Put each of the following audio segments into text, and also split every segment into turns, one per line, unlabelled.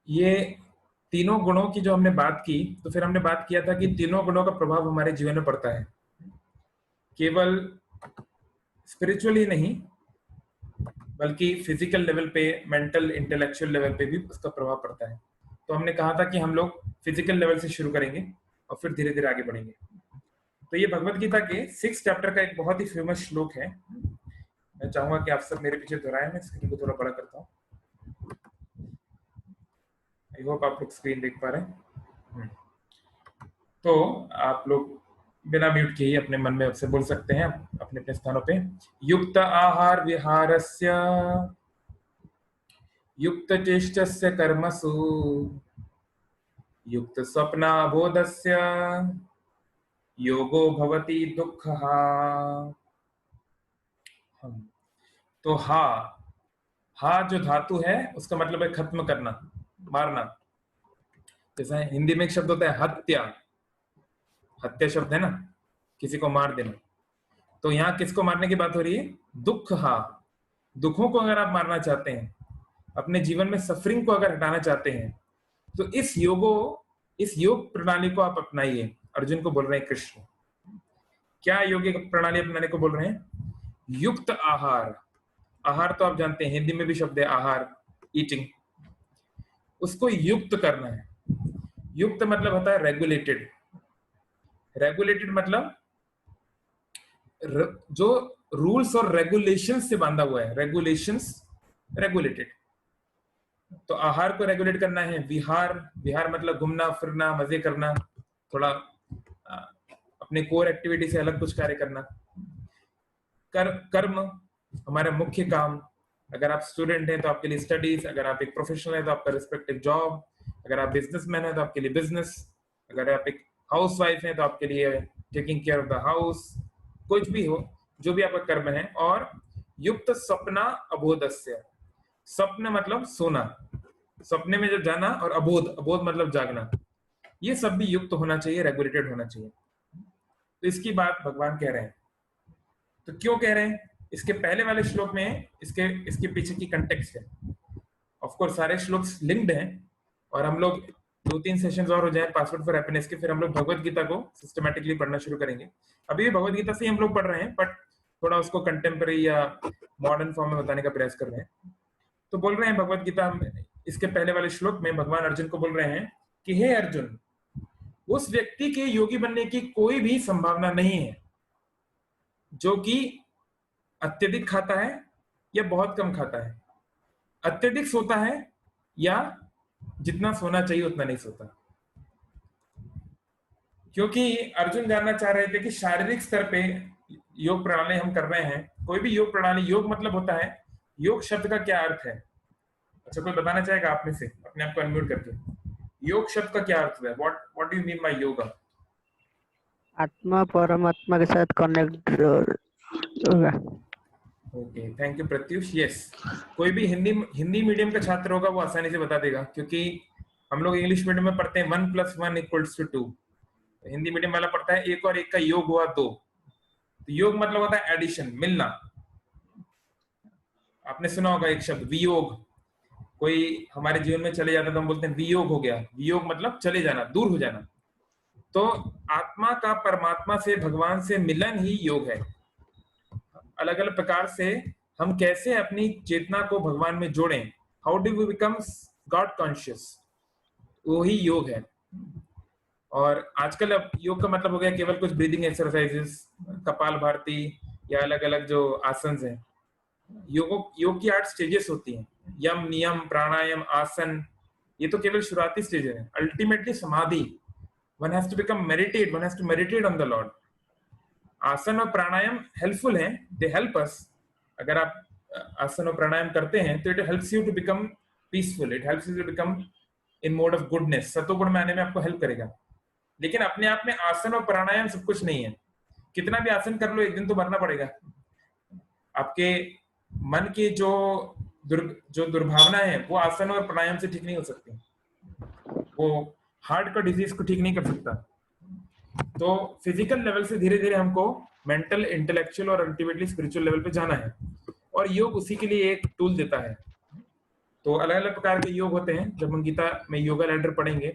ये तीनों गुणों की जो हमने बात की, तो फिर हमने बात किया था कि तीनों गुणों का प्रभाव हमारे जीवन में पड़ता है, केवल स्पिरिचुअली नहीं बल्कि फिजिकल लेवल पे, मेंटल इंटेलेक्चुअल लेवल पे भी उसका प्रभाव पड़ता है। तो हमने कहा था कि हम लोग फिजिकल लेवल से शुरू करेंगे और फिर धीरे धीरे आगे बढ़ेंगे। तो ये भगवत गीता के 6 चैप्टर का एक बहुत ही फेमस श्लोक है। मैं चाहूंगा कि आप सब मेरे पीछे दोहराएं। मैं स्क्रीन को थोड़ा बड़ा करता हूँ। आई होप आप लोग स्क्रीन देख पा रहे हैं। तो आप लोग बिना म्यूट के ही अपने मन में से बोल सकते हैं अपने अपने स्थानों पे। युक्त आहार विहारस्य युक्त चेष्टस्य कर्मसु युक्त स्वप्नाबोधस्य योगो भवति दुःखः। तो हा जो धातु है उसका मतलब है खत्म करना, मारना। जैसा हिंदी में एक शब्द होता है हत्या, हत्या शब्द है ना, किसी को मार देना। तो यहाँ किसको मारने की बात हो रही है? दुख हा, दुखों को अगर आप मारना चाहते हैं, अपने जीवन में सफरिंग को अगर हटाना चाहते हैं, तो इस योग प्रणाली को आप अपनाइए। अर्जुन को बोल रहे हैं कृष्ण। क्या योगिक प्रणाली अपनाने को बोल रहे हैं? युक्त आहार। आहार तो आप जानते हैं, हिंदी में भी शब्द है आहार, ईटिंग। उसको युक्त करना है। युक्त मतलब होता है रेगुलेटेड। रेगुलेटेड मतलब जो रूल्स और रेगुलेशंस से बांधा हुआ है, रेगुलेशंस, रेगुलेटेड। तो आहार को रेगुलेट करना है। विहार मतलब घूमना फिरना, मजे करना, थोड़ा अपने कोर एक्टिविटी से अलग कुछ कार्य करना। कर्म हमारा मुख्य काम। अगर आप स्टूडेंट हैं तो आपके लिए स्टडीज, अगर आप एक प्रोफेशनल है तो आपका रिस्पेक्टिव जॉब, अगर आप बिजनेसमैन है तो आपके लिए बिजनेस, अगर आप एक हाउसवाइफ है तो आपके लिए taking care of the house, कुछ भी हो, जो भी आपका कर्म है। और युक्त स्वप्ना अबोधस्य। स्वप्न मतलब सोना, सपने में जब जाना, और अबोध मतलब जागना। ये सब भी युक्त होना चाहिए, रेगुलेटेड होना चाहिए। तो इसकी बात भगवान कह रहे हैं। तो क्यों कह रहे हैं? इसके पहले वाले श्लोक में इसके पीछे की कंटेक्स्ट है। ऑफ कोर्स सारे श्लोक लिंक्ड हैं, और हम लोग 2-3 सेशंस और हो जाए पासवर्ड फॉर हैप्पीनेस के, फिर हम लोग भगवत गीता को सिस्टमैटिकली पढ़ना शुरू करेंगे। अभी भी भगवत गीता से ही हम लोग पढ़ रहे हैं, बट थोड़ा उसको कंटेम्पररी या मॉडर्न फॉर्म में बताने का प्रयास कर रहे हैं। तो बोल रहे हैं भगवत गीता, इसके पहले वाले श्लोक में भगवान अर्जुन को बोल रहे हैं कि हे अर्जुन, उस व्यक्ति के योगी बनने की कोई भी संभावना नहीं है जो कि अत्यधिक खाता है या बहुत कम खाता है, अत्यधिक सोता है या जितना सोना चाहिए उतना नहीं सोता। क्योंकि अर्जुन जानना चाह रहे थे कि शारीरिक स्तर पे योग प्रणाली हम कर रहे हैं, कोई भी योग प्रणाली, योग मतलब होता है, योग शब्द का क्या अर्थ है? अच्छा, कोई बताना चाहेगा आप में से, अपने आप को अनम्यूट करके? योग शब्द का क्या अर्थ है? What do you mean by yoga?
आत्मा परमात्मा के साथ कनेक्ट होगा।
Okay, thank you Pratyush. Yes, कोई भी हिंदी मीडियम का छात्र होगा वो आसानी से बता देगा, क्योंकि हम लोग इंग्लिश मीडियम में पढ़ते हैं 1 + 1 = 2। हिंदी मीडियम वाला पढ़ता है 1 और 1 का योग हुआ 2। तो योग मतलब होता है एडिशन, मिलना। आपने सुना होगा एक शब्द वियोग। कोई हमारे जीवन में चले जाता तो हम बोलते हैं वियोग हो गया। वियोग मतलब चले जाना, दूर हो जाना। तो आत्मा का परमात्मा से, भगवान से मिलन ही योग है। अलग अलग प्रकार से हम कैसे अपनी चेतना को भगवान में जोड़ें, how do we become god conscious, वो ही योग है। और आजकल अब योग का मतलब हो गया केवल कुछ ब्रीदिंग एक्सरसाइजेस, कपाल भारती या अलग अलग जो आसन हैं। योग की 8 स्टेजेस होती हैं, यम, नियम, प्राणायाम, आसन। ये तो केवल शुरुआती स्टेज है। अल्टीमेटली समाधि, one has to become meditate, one has to meditate on the Lord. आसन और प्राणायाम हेल्पफुल हैं, दे हेल्प अस। अगर आप आसन और प्राणायाम करते हैं तो it helps you to become peaceful, it helps you to become in mode of goodness, सत्वगुण में आने में आपको हेल्प करेगा। लेकिन अपने आप में आसन और प्राणायाम सब कुछ नहीं है। कितना भी आसन कर लो, एक दिन तो मरना पड़ेगा। आपके मन की जो दुर्भावना है वो आसन और प्राणायाम से ठीक नहीं हो सकती। वो हार्ट का डिजीज को ठीक नहीं कर सकता। तो फिजिकल लेवल से धीरे धीरे हमको मेंटल, इंटेलेक्चुअल और अल्टीमेटली स्पिरिचुअल लेवल पे जाना है, और योग उसी के लिए एक टूल देता है। तो अलग अलग प्रकार के योग होते हैं। जब हम गीता में योगा लैडर पढ़ेंगे,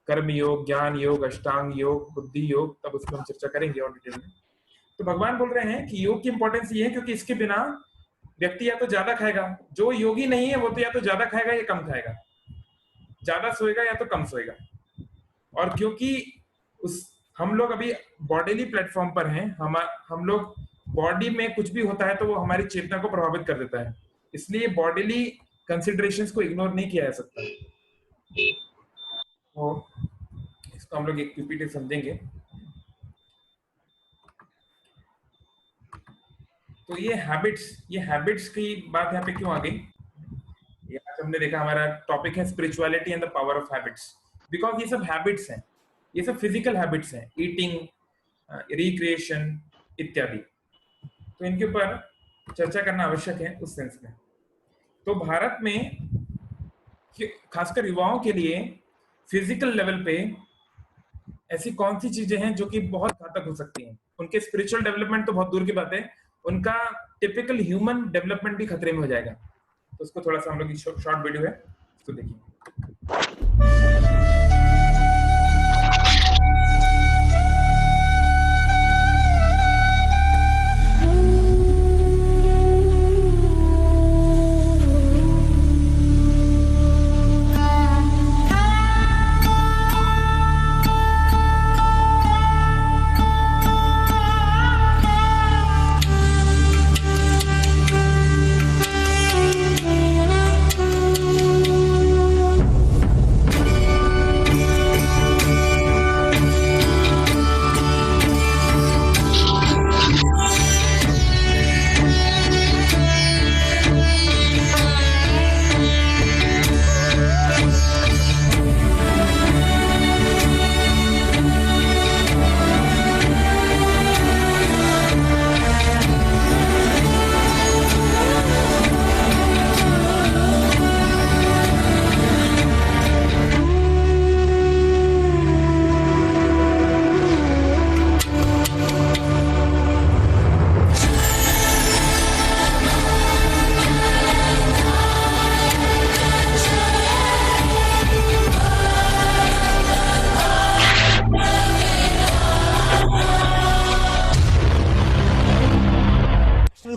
कर्म योग, ज्ञान योग, अष्टांग योग, बुद्धि योग, तब उसमें हम चर्चा करेंगे और डिटेल में। तो भगवान बोल रहे हैं कि योग की इंपॉर्टेंस ये है क्योंकि इसके बिना व्यक्ति या तो ज्यादा खाएगा, जो योगी नहीं है वो तो या तो ज्यादा खाएगा या कम खाएगा, ज्यादा सोएगा या तो कम सोएगा। और क्योंकि उस हम लोग अभी बॉडीली प्लेटफॉर्म पर हैं, हम लोग बॉडी में कुछ भी होता है तो वो हमारी चेतना को प्रभावित कर देता है, इसलिए बॉडीली कंसिडरेशंस को इग्नोर नहीं किया जा सकता। तो इसको हम लोग एक पीपीटी समझेंगे। तो ये हैबिट्स की बात यहाँ पे क्यों आ गई? आज हमने देखा हमारा टॉपिक है spirituality and the power of habits. Because ये सब हैबिट्स हैं, ये सब फिजिकल हैबिट्स हैं, ईटिंग, रिक्रिएशन इत्यादि। तो इनके ऊपर चर्चा करना आवश्यक है उस सेंस में। तो भारत में खासकर युवाओं के लिए फिजिकल लेवल पे ऐसी कौन सी चीजें हैं जो कि बहुत घातक हो सकती हैं? उनके स्पिरिचुअल डेवलपमेंट तो बहुत दूर की बात है, उनका टिपिकल ह्यूमन डेवलपमेंट भी खतरे में हो जाएगा। तो उसको थोड़ा सा हम लोग की शॉर्ट वीडियो है, उसको देखिए।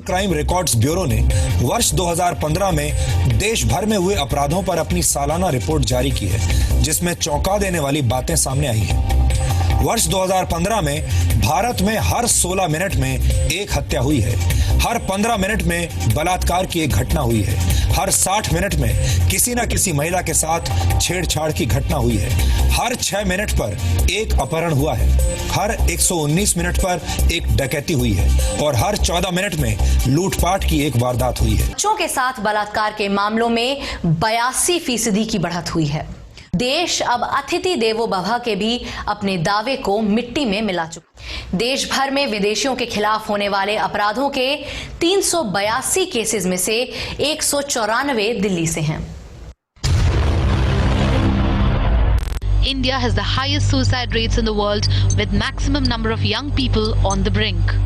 क्राइम रिकॉर्ड्स ब्यूरो ने वर्ष 2015 में देश भर में हुए अपराधों पर अपनी सालाना रिपोर्ट जारी की है, जिसमें चौंका देने वाली बातें सामने आई हैं। वर्ष 2015 में भारत में हर 16 मिनट में एक हत्या हुई है, हर 15 मिनट में बलात्कार की एक घटना हुई है, हर 60 मिनट में किसी न किसी महिला के साथ छेड़छाड़ की घटना हुई है, हर 6 मिनट पर एक अपहरण हुआ है, हर 119 मिनट पर एक डकैती हुई है और हर 14 मिनट में लूटपाट की एक वारदात हुई है।
बच्चों के साथ बलात्कार के मामलों में 82% की बढ़त हुई है। देश अब अतिथि देवो भव के भी अपने दावे को मिट्टी में मिला चुका। देश भर में विदेशियों के खिलाफ होने वाले अपराधों के 382 केसेस में से 194 दिल्ली से हैं।
India has the highest suicide rates in the world, with maximum number of young people on the brink.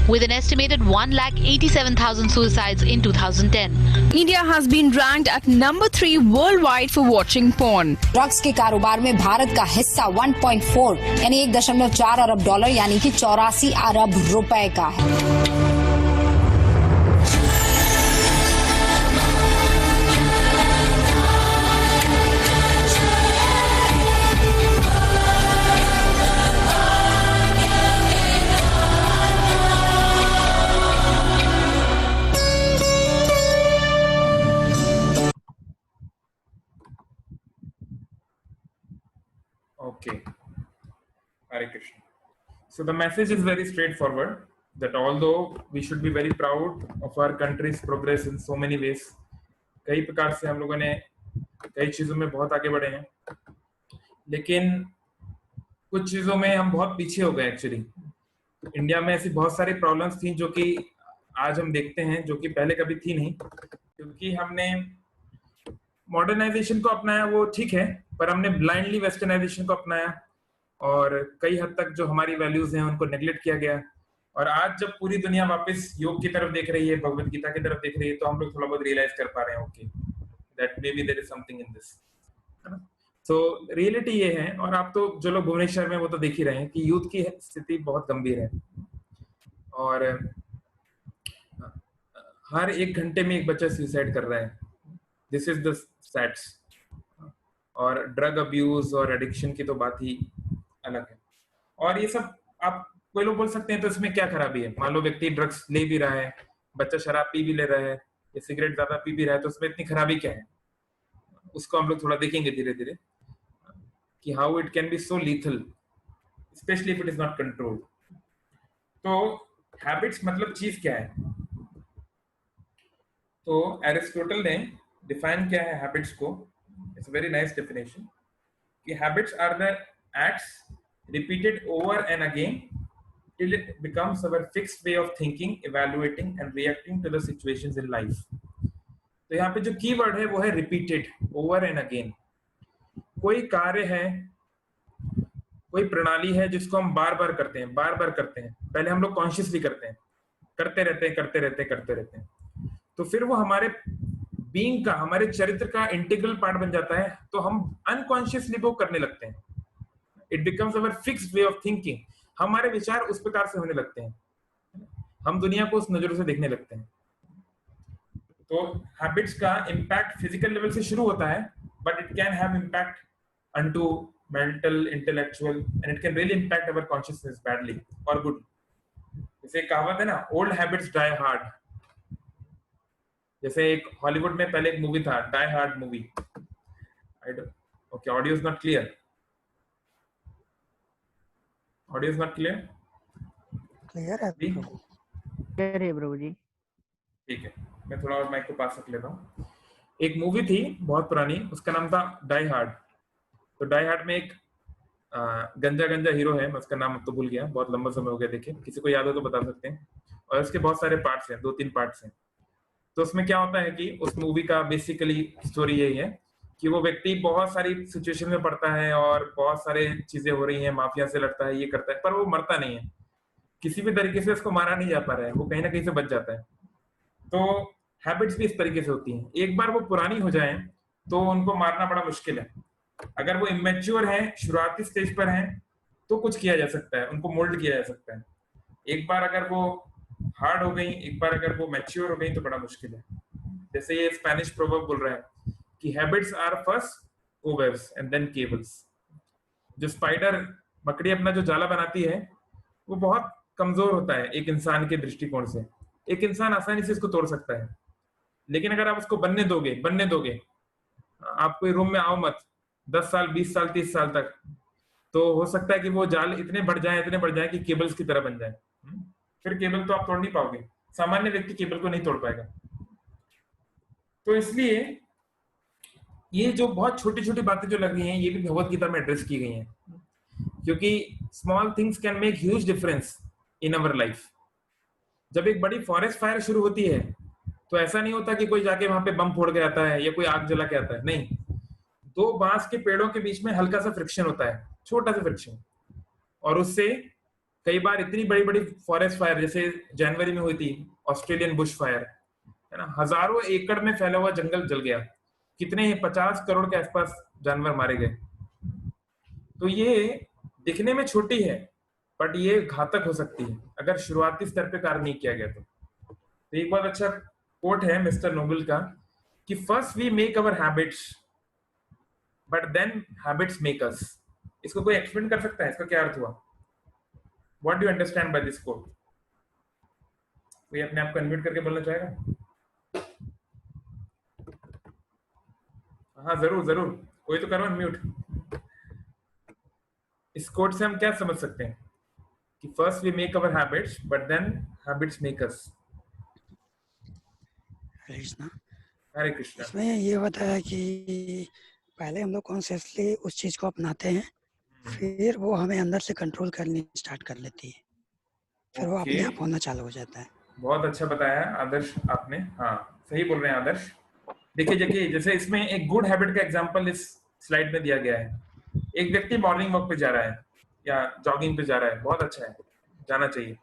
With an estimated 1,87,000 suicides in 2010.
India has been ranked at number 3 worldwide for watching porn.
Drugs के कारोबार में भारत का हिस्सा 1.4 यानी 1.4 अरब dollar यानी कि 84 अरब रुपए का है।
Okay. Hare Krishna. So the message is very straightforward, that although we should be very proud of our country's progress in so many ways, कई प्रकार से हम लोगों ने कई चीजों में बहुत आगे बढ़े हैं, लेकिन कुछ चीजों में हम बहुत पीछे हो गए। एक्चुअली इंडिया में ऐसी बहुत सारी प्रॉब्लम्स थी जो कि आज हम देखते हैं, जो कि पहले कभी थी नहीं, क्योंकि हमने मॉडर्नाइजेशन को अपनाया, वो ठीक है, पर हमने ब्लाइंडली वेस्टर्नाइजेशन को अपनाया और कई हद तक जो हमारी वैल्यूज हैं उनको नेग्लेक्ट किया गया। और आज जब पूरी दुनिया वापस योग की तरफ देख रही है, भगवत गीता की तरफ देख रही है, तो हम लोग थोड़ा बहुत रियलाइज कर पा रहे हैं okay, maybe there is something in this, है ना? So रियलिटी ये है, और आप तो जो लोग भुवनेश्वर में वो तो देख ही रहे हैं कि यूथ की स्थिति बहुत गंभीर है, और हर 1 घंटे में एक बच्चा सुसाइड कर रहा है. This is the stats. और ड्रग अब्यूज और एडिक्शन की तो बात ही अलग है. और ये सब आप कोई लोग बोल सकते हैं तो इसमें क्या खराबी है. मान लो व्यक्ति ड्रग्स ले भी रहा है, बच्चा शराब पी भी ले रहा है, या सिगरेट ज्यादा पी भी रहा है, तो उसमें इतनी खराबी क्या है. उसको हम लोग थोड़ा देखेंगे धीरे धीरे कि how it can be so lethal, specially if it is not controlled. तो हैबिट्स मतलब चीज क्या है. तो एरिस्टोटल ने डिफाइन किया है हैबिट्स को. It's a very nice definition कि habits are the acts repeated over and again till it becomes our fixed way of thinking, evaluating and reacting to the situations in life. तो यहाँ पे जो keyword है वो है repeated, over and again. कोई कार्य है, कोई प्रणाली है जिसको हम बार बार करते हैं, बार बार करते हैं. पहले हम लोग कॉन्शियसली करते हैं, करते रहते हैं, तो फिर वो हमारे बीइंग का, हमारे चरित्र का इंटीग्रल पार्ट बन जाता है. तो हम अनकॉन्शियसली वो करने लगते हैं. It becomes our fixed way of thinking. हमारे विचार उस प्रकार से होने लगते हैं, हम दुनिया को उस नजरों से देखने लगते हैं. तो हैबिट्स का इम्पैक्ट फिजिकल लेवल से शुरू होता है, but it can have impact onto mental, intellectual, and it can really impact our consciousness badly or good. जैसे कहावत है ना, old habits die hard. जैसे एक हॉलीवुड में पहले एक मूवी था, Die Hard movie. Okay, audio is not clear. Audio is not clear?
Clear है प्रभु जी.
ठीक है, मैं थोड़ा और माइक को पास रख लेता हूँ. एक मूवी थी बहुत पुरानी, उसका नाम था डाई हार्ड. तो डाई हार्ड में एक गंजा हीरो है, मैं उसका नाम अब तो भूल गया, बहुत लंबा समय हो गया देखे. किसी को याद हो तो बता सकते हैं. और उसके बहुत सारे पार्ट्स हैं, 2-3 पार्ट्स हैं. तो उसमें क्या होता है कि उस मूवी का बेसिकली स्टोरी यही है कि वो व्यक्ति बहुत सारी सिचुएशन में पड़ता है और बहुत सारे चीजें हो रही हैं, माफिया से लड़ता है, ये करता है, पर वो मरता नहीं है. किसी भी तरीके से उसको मारा नहीं जा पा रहा है, वो कहीं ना कहीं से बच जाता है. तो हैबिट्स भी इस तरीके से होती हैं. एक बार वो पुरानी हो जाए तो उनको मारना बड़ा मुश्किल है. अगर वो इमेच्योर है, शुरुआती स्टेज पर है, तो कुछ किया जा सकता है, उनको मोल्ड किया जा सकता है. एक बार अगर वो हार्ड हो गई, एक बार अगर वो मैच्योर हो गई, तो बड़ा मुश्किल है. जैसे ये स्पेनिश प्रोवर्ब बोल रहा है कि habits are first cobwebs and then cables. जो स्पाइडर, मकड़ी अपना जो जाला बनाती है, वो बहुत कमजोर होता है एक इंसान के दृष्टिकोण से. एक इंसान आसानी से इसको तोड़ सकता है, लेकिन अगर आप उसको बनने दोगे, आप कोई रूम में आओ मत 10 साल, 20 साल, 30 साल तक, तो हो सकता है कि वो जाल इतने बढ़ जाए कि केबल्स की तरह बन जाए. फिर केबल तो आप तोड़ नहीं पाओगे, सामान्य व्यक्ति केबल को नहीं तोड़ पाएगा. तो इसलिए ये जो बहुत छोटी छोटी बातें जो लग रही हैं, ये भी भगवत गीता में एड्रेस की गई हैं, क्योंकि small things can make huge difference in our life. जब एक बड़ी फॉरेस्ट फायर शुरू होती है तो ऐसा नहीं होता कि कोई जाके वहां पे बम फोड़ के आता है या कोई आग जला के आता है. नहीं, 2 बांस के पेड़ों के बीच में हल्का सा फ्रिक्शन होता है, छोटा सा फ्रिक्शन, और उससे कई बार इतनी बड़ी बड़ी फॉरेस्ट फायर, जैसे जनवरी में हुई थी ऑस्ट्रेलियन बुश फायर, है ना, हजारों एकड़ में फैला हुआ जंगल जल गया, कितने 50 करोड़ के आसपास जानवर मारे गए. तो ये दिखने में छोटी है, बट ये घातक हो सकती है अगर शुरुआती स्तर पे कार्य नहीं किया गया. तो एक बहुत अच्छा कोट है मिस्टर नोबल का कि first we make our habits but then habits make us. इसको कोई एक्सप्लेन कर सकता है, इसका क्या अर्थ हुआ? What do you understand by this quote? कोई अपने आप को अनम्यूट करके बोलना चाहेगा? हाँ जरूर, कोई तो करो अनम्यूट. इस कोट से हम क्या समझ सकते हैं कि first we make our habits but then habits make us. Hare Krishna.
इसमें ये बताया कि पहले हम लोग कॉन्शियसली उस चीज को अपनाते हैं, फिर वो हमें अंदर से कंट्रोल करनी स्टार्ट कर लेती है, फिर वो अपने आप होना चालू हो जाता है.
बहुत अच्छा बताया आदर्श आपने. हाँ, सही बोल रहे हैं आदर्श. देखिए जैसे इसमें एक गुड हैबिट का एग्जांपल इस स्लाइड में दिया गया है. एक व्यक्ति मॉर्निंग वॉक पे जा रहा है या जॉगिंग पे जा रहा है, बहुत अच्छा है, जाना चाहिए.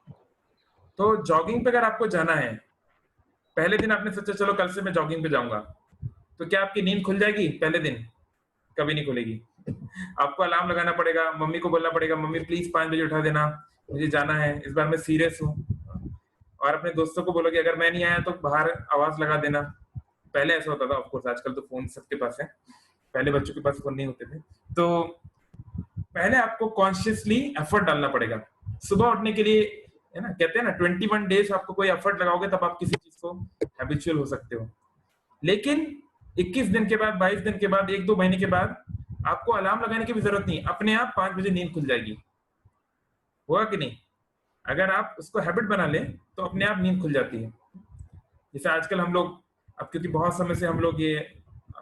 तो जॉगिंग पे अगर आपको जाना है, पहले दिन आपने सोचा चलो कल से मैं जॉगिंग पे जाऊंगा, तो क्या आपकी नींद खुल जाएगी पहले दिन? कभी नहीं खुलेगी। आपको अलार्म लगाना पड़ेगा, मम्मी को बोलना पड़ेगा, मम्मी प्लीज 5 बजे उठा देना, मुझे जाना है, इस बार मैं सीरियस हूँ। और अपने दोस्तों को बोलोगे अगर मैं नहीं आया तो बाहर आवाज लगा देना। पहले ऐसा होता था, ऑफ कोर्स आजकल तो फोन सबके पास है, पहले बच्चों के पास फोन नहीं होते थे। तो पहले आपको कॉन्शियसली एफर्ट डालना पड़ेगा सुबह उठने के लिए, है ना। कहते हैं ना 21 डेज आपको कोई एफर्ट लगाओगे तब आप किसी चीज को हैबिचुअल हो सकते हो। लेकिन 21 दिन के बाद, 22 दिन के बाद, 1-2 महीने के बाद आपको अलार्म लगाने की भी जरूरत नहीं, अपने आप 5 बजे नींद खुल जाएगी। हुआ कि नहीं? अगर आप उसको हैबिट बना लें तो अपने आप नींद खुल जाती है। जैसे आजकल हम लोग, अब क्योंकि बहुत समय से हम लोग ये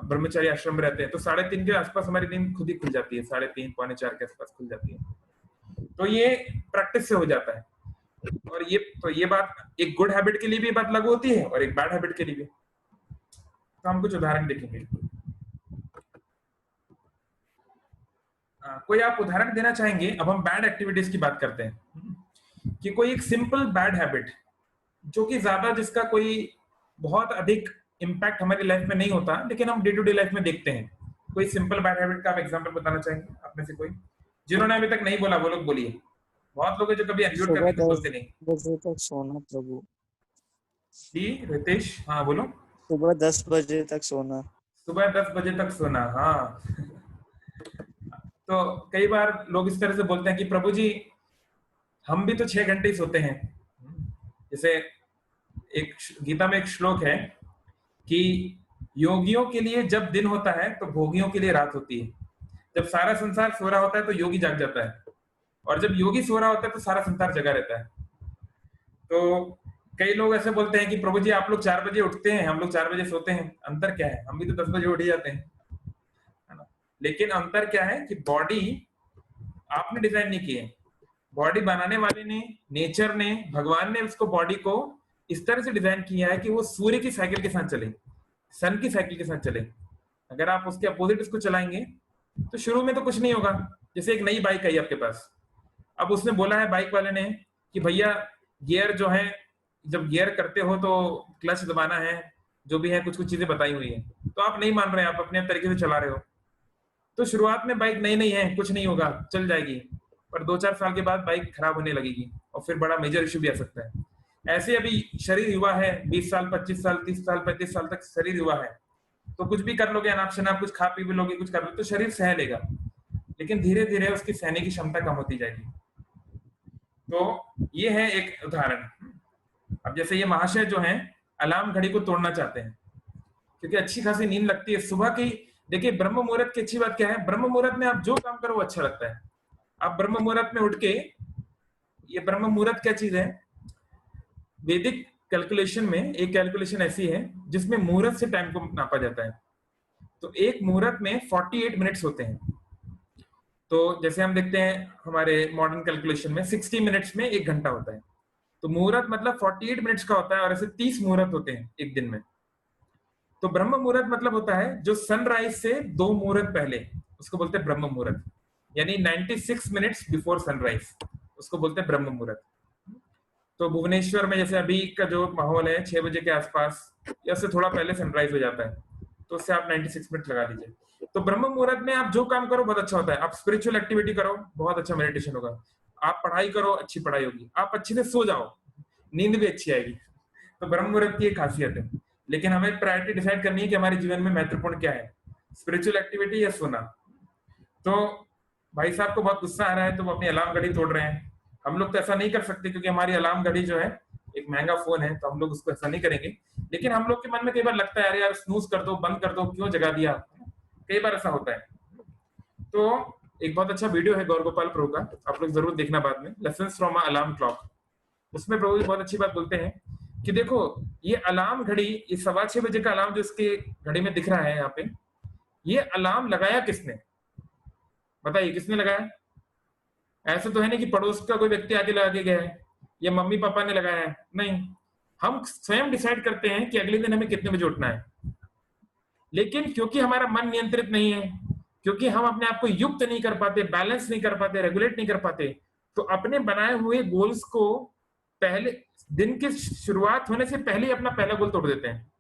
ब्रह्मचारी आश्रम में रहते हैं, तो 3:30 के आसपास हमारी नींद खुद ही खुल जाती है, 3:30 पौने 4 के आसपास खुल जाती है। तो ये प्रैक्टिस से हो जाता है। और ये बात एक गुड हैबिट के लिए भी बात लागू होती है और एक बैड हैबिट के लिए भी। तो हम कुछ उदाहरण देखेंगे। कोई आप उदाहरण देना चाहेंगे? अब हम बैड एक्टिविटीज की बात करते हैं कि कोई एक सिंपल बैड हैबिट जो कि ज्यादा, जिसका कोई बहुत अधिक इम्पैक्ट हमारी लाइफ में नहीं होता, लेकिन हम डे टू डे लाइफ में देखते हैं। कोई सिंपल बैड हैबिट का आप एग्जांपल बताना चाहेंगे आप में से कोई? जिन्होंने अभी तक नहीं बोला वो लोग बोलिए। बहुत लोग हैं जो कभी अनम्यूट करके कुछ बोलते नहीं।
बजे तक सोना प्रभु।
जी रितेश, हाँ बोलो।
सुबह 10 बजे तक सोना।
सुबह 10 बजे तक सोना, हाँ। तो कई बार लोग इस तरह से बोलते हैं कि प्रभु जी हम भी तो 6 घंटे ही सोते हैं। जैसे एक गीता में एक श्लोक है कि योगियों के लिए जब दिन होता है तो भोगियों के लिए रात होती है। जब सारा संसार सो रहा होता है तो योगी जाग जाता है, और जब योगी सो रहा होता है तो सारा संसार जगा रहता है। तो कई लोग ऐसे बोलते हैं कि प्रभु जी आप लोग 4 बजे उठते हैं, हम लोग 4 बजे सोते हैं, अंतर क्या है? हम भी तो 10 बजे उठ ही जाते हैं, है ना। लेकिन अंतर क्या है कि बॉडी आपने डिजाइन नहीं की है, बॉडी बनाने वाले ने, नेचर ने, भगवान ने उसको, बॉडी को इस तरह से डिजाइन किया है कि वो सूर्य की साइकिल के साथ चले, सन की साइकिल के साथ चले। अगर आप उसके अपोजिट उसको चलाएंगे तो शुरू में तो कुछ नहीं होगा। जैसे एक नई बाइक आई आपके पास, अब उसने बोला है बाइक वाले ने कि भैया गियर जो है, जब गियर करते हो तो क्लच दबाना है, जो भी है कुछ कुछ चीजें बताई हुई है, तो आप नहीं मान रहे हैं, आप अपने तरीके से चला रहे हो। तो शुरुआत में बाइक नई नई है, कुछ नहीं होगा, चल जाएगी, पर 2-4 साल के बाद बाइक खराब होने लगेगी और फिर बड़ा मेजर इश्यू भी आ सकता है। ऐसे अभी शरीर युवा है, 20 साल, 25 साल, 30 साल, 35 साल तक शरीर युवा है, तो कुछ भी कर लोगे, अनाप शनाप कुछ खा पी भी लोगे, कुछ कर लोगे तो शरीर सह लेगा, लेकिन धीरे धीरे उसकी सहने की क्षमता कम होती जाएगी। तो ये है एक उदाहरण। अब जैसे ये महाशय जो हैं अलार्म घड़ी को तोड़ना चाहते हैं क्योंकि अच्छी खासी नींद लगती है सुबह की। देखिए ब्रह्म मुहूर्त की अच्छी बात क्या है, ब्रह्म मुहूर्त में आप जो काम करो वो अच्छा लगता है। आप ब्रह्म मुहूर्त में उठ के, ये ब्रह्म मुहूर्त क्या चीज है, वैदिक कैलकुलेशन में एक कैलकुलेशन ऐसी है जिसमें मुहूर्त से टाइम को नापा जाता है। तो एक मुहूर्त में 48 मिनट्स होते हैं। तो जैसे हम देखते हैं हमारे मॉडर्न कैलकुलेशन में 60 मिनट्स में 1 घंटा होता है, तो मुहूर्त मतलब 48 मिनट्स का होता है, और ऐसे 30 मुहूर्त होते हैं एक दिन में। तो ब्रह्म मुहूर्त मतलब होता है जो सनराइज से 2 मुहूर्त पहले, उसको बोलते हैं ब्रह्म मुहूर्त, यानी 96 मिनट्स बिफोर सनराइज, उसको बोलते हैं ब्रह्म मुहूर्त। तो भुवनेश्वर में जैसे अभी का जो माहौल है 6 बजे के आसपास या उससे थोड़ा पहले सनराइज हो जाता है, तो उससे आप 96 मिनट लगा लीजिए। तो ब्रह्म मुहूर्त में आप जो काम करो बहुत अच्छा होता है। आप स्पिरिचुअल एक्टिविटी करो, बहुत अच्छा मेडिटेशन होगा। आप पढ़ाई करो, अच्छी पढ़ाई होगी। आप अच्छे से सो जाओ, नींद भी अच्छी आएगी। तो ब्रह्म मुहूर्त की एक खासियत है। लेकिन हमें प्रायोरिटी डिसाइड करनी है कि हमारे जीवन में महत्वपूर्ण क्या है, स्पिरिचुअल एक्टिविटी या सोना। तो भाई साहब को बहुत गुस्सा आ रहा है तो वो अपनी अलार्म घड़ी तोड़ रहे हैं। हम लोग तो ऐसा नहीं कर सकते क्योंकि हमारी अलार्म घड़ी जो है एक महंगा फोन है, तो हम लोग उसको ऐसा नहीं करेंगे। लेकिन हम लोग के मन में कई बार लगता है अरे यार स्नूज कर दो, बंद कर दो, क्यों जगा दिया, कई बार ऐसा होता है। तो एक बहुत अच्छा वीडियो है गौर गोपाल प्रभु का, आप लोग जरूर देखना बाद में, लेसन्स फ्रॉम अलार्म क्लॉक। उसमें प्रभु जी बहुत अच्छी बात बोलते हैं कि देखो ये अलार्म घड़ी, ये 6:15 बजे का अलार्म जो इसके घड़ी में दिख रहा है यहाँ पे, ये अलार्म लगाया किसने, बताइए किसने लगाया? ऐसा तो है नहीं कि पड़ोस का कोई व्यक्ति आके लगा के गया है या मम्मी पापा ने लगाया है, नहीं, हम स्वयं डिसाइड करते हैं कि अगले दिन हमें कितने बजे उठना है। लेकिन क्योंकि हमारा मन नियंत्रित नहीं है, क्योंकि हम अपने आप को युक्त नहीं कर पाते, बैलेंस नहीं कर पाते, रेगुलेट नहीं कर पाते, तो अपने बनाए हुए गोल्स को पहले दिन की शुरुआत होने से पहले ही अपना पहला गोल तोड़ देते हैं।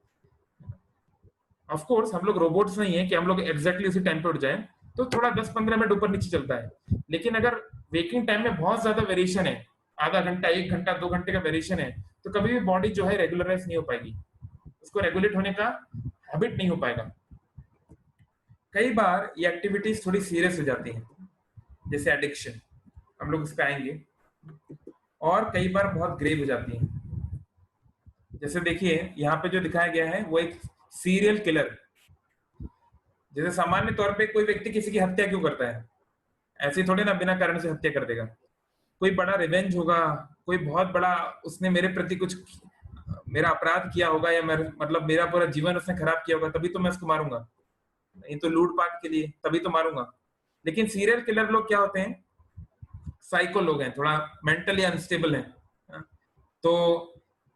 ऑफ कोर्स हम लोग रोबोट्स नहीं है कि हम लोग एग्जैक्टली उसी टाइम पे उठ जाए, तो थोड़ा 10-15 मिनट ऊपर नीचे चलता है। लेकिन अगर वेकिंग टाइम में बहुत ज्यादा वेरिएशन है, आधा घंटा, 1 घंटा, 2 घंटे का वेरिएशन है, तो कभी भी बॉडी जो है रेगुलराइज नहीं हो पाएगी, उसको रेगुलेट होने का हैबिट नहीं हो पाएगा। कई बार ये एक्टिविटीज थोड़ी सीरियस हो जाती हैं, जैसे एडिक्शन, हम लोग उस पर आएंगे, और कई बार बहुत ग्रेव हो जाती हैं। जैसे देखिए यहाँ पे जो दिखाया गया है वो एक सीरियल किलर। जैसे सामान्य तौर पे कोई व्यक्ति किसी की हत्या क्यों करता है? ऐसे थोड़े ना बिना कारण से हत्या कर देगा। कोई बड़ा रिवेंज होगा, कोई बहुत बड़ा उसने मेरे प्रति कुछ मेरा अपराध किया होगा, या मतलब मेरा पूरा जीवन उसने खराब किया होगा, तभी तो मैं उसको मारूंगा। नहीं तो लूटपाट के लिए तभी तो मारूंगा। लेकिन सीरियल किलर लोग क्या होते हैं? साइको लोग हैं, थोड़ा मेंटली अनस्टेबल हैं। तो